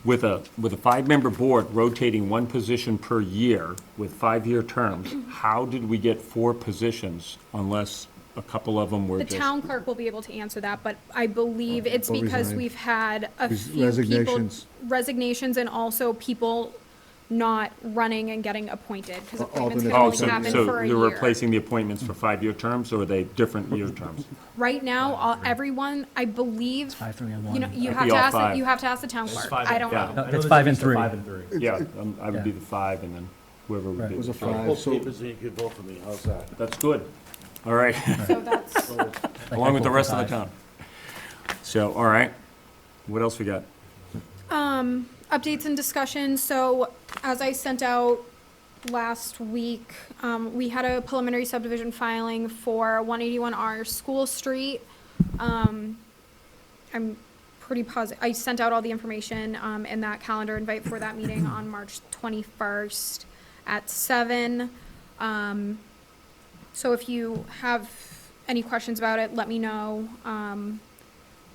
with a 5-member board rotating one position per year with 5-year terms, how did we get 4 positions unless a couple of them were The just? town clerk will be able to answer that, but I believe it's Or because resigned. we've had a Res- few people. resignations. Resignations and also people not running and getting appointed, because appointments can alternate. Oh, only so, happen so for a you're year. replacing the appointments for 5-year terms, or are they different year terms? Right now, everyone, I believe, 5, 3, and you know, 1. you I'd have be to all ask, 5. you have to ask the town clerk. I don't Yeah. know. No, it's 5 and 3. Yeah, I would be Yeah. the 5, and then whoever would Right. be It was the a 3. 5, Pull so papers and you can vote for me, how's that? That's good. All right, So that's, along with the rest of the 5. town. So, all right, what else we got? updates and discussion. So as I sent out last week, we had a preliminary subdivision filing for 181R School Street. I'm pretty positive, I sent out all the information, in that calendar invite for that meeting on March 21st at 7. So if you have any questions about it, let me know.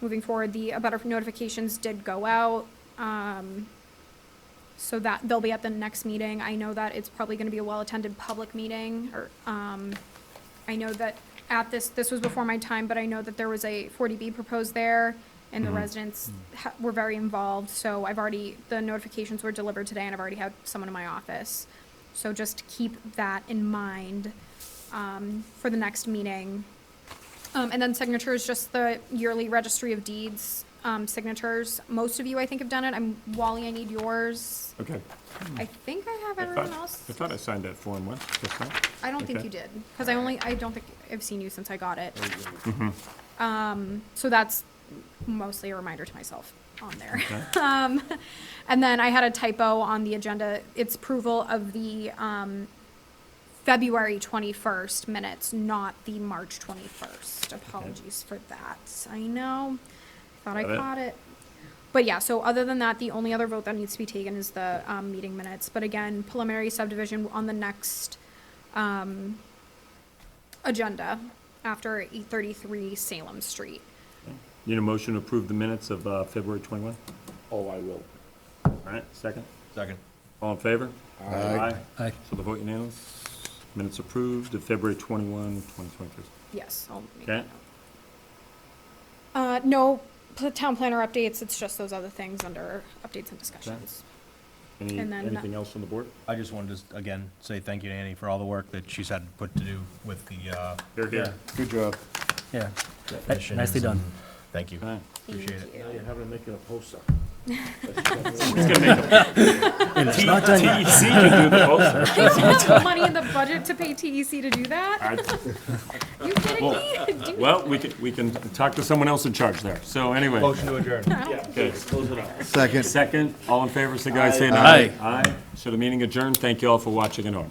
Moving forward, the abutter notifications did go out. So that, they'll be at the next meeting. I know that it's probably gonna be a well-attended public meeting, or, I know that at this was before my time, but I know that there was a 40B proposed there, and the residents were very involved, so the notifications were delivered today, and I've already had someone in my office. So just keep that in mind for the next meeting. And then signatures, just the yearly registry of deeds signatures. Most of you, I think, have done it. Wally, I need yours. Okay. I think I have I everyone thought else. I signed that form once, just now. I don't think Okay. you did, because I don't think I've seen you since I got it. So that's mostly a reminder to myself on there. And then I had a typo on the agenda. It's approval of the February 21st minutes, not the March 21st. Apologies for that. I know, thought I Got it. caught it. But yeah, so other than that, the only other vote that needs to be taken is the meeting minutes. But again, preliminary subdivision on the next agenda after 833 Salem Street. Need a motion to approve the minutes of February 21? Oh, I will. All right, second? Second. All in favor? Aye. Aye. So the vote unanimous. Minutes approved of February 21, 2023. Yes, I'll make Okay. that note. No town planner updates, it's just those other things under updates and discussions. And then Anything else on the board? I just wanted to, again, say thank you to Annie for all the work that she's had put to do with the, Here, here. Good job. Yeah, definitions nicely done. and- Thank you. All right. Appreciate it. Now you're having to make it a poster. It's not done yet. TEC can do the poster. They don't have money in the budget to pay TEC to do that? You kidding me? Well, we can talk to someone else in charge there. So anyway. Motion to adjourn. Okay. Close it up. Second. Second, all in favor, say aye, say Aye. aye. Aye. So the meeting adjourned. Thank you all for watching at home.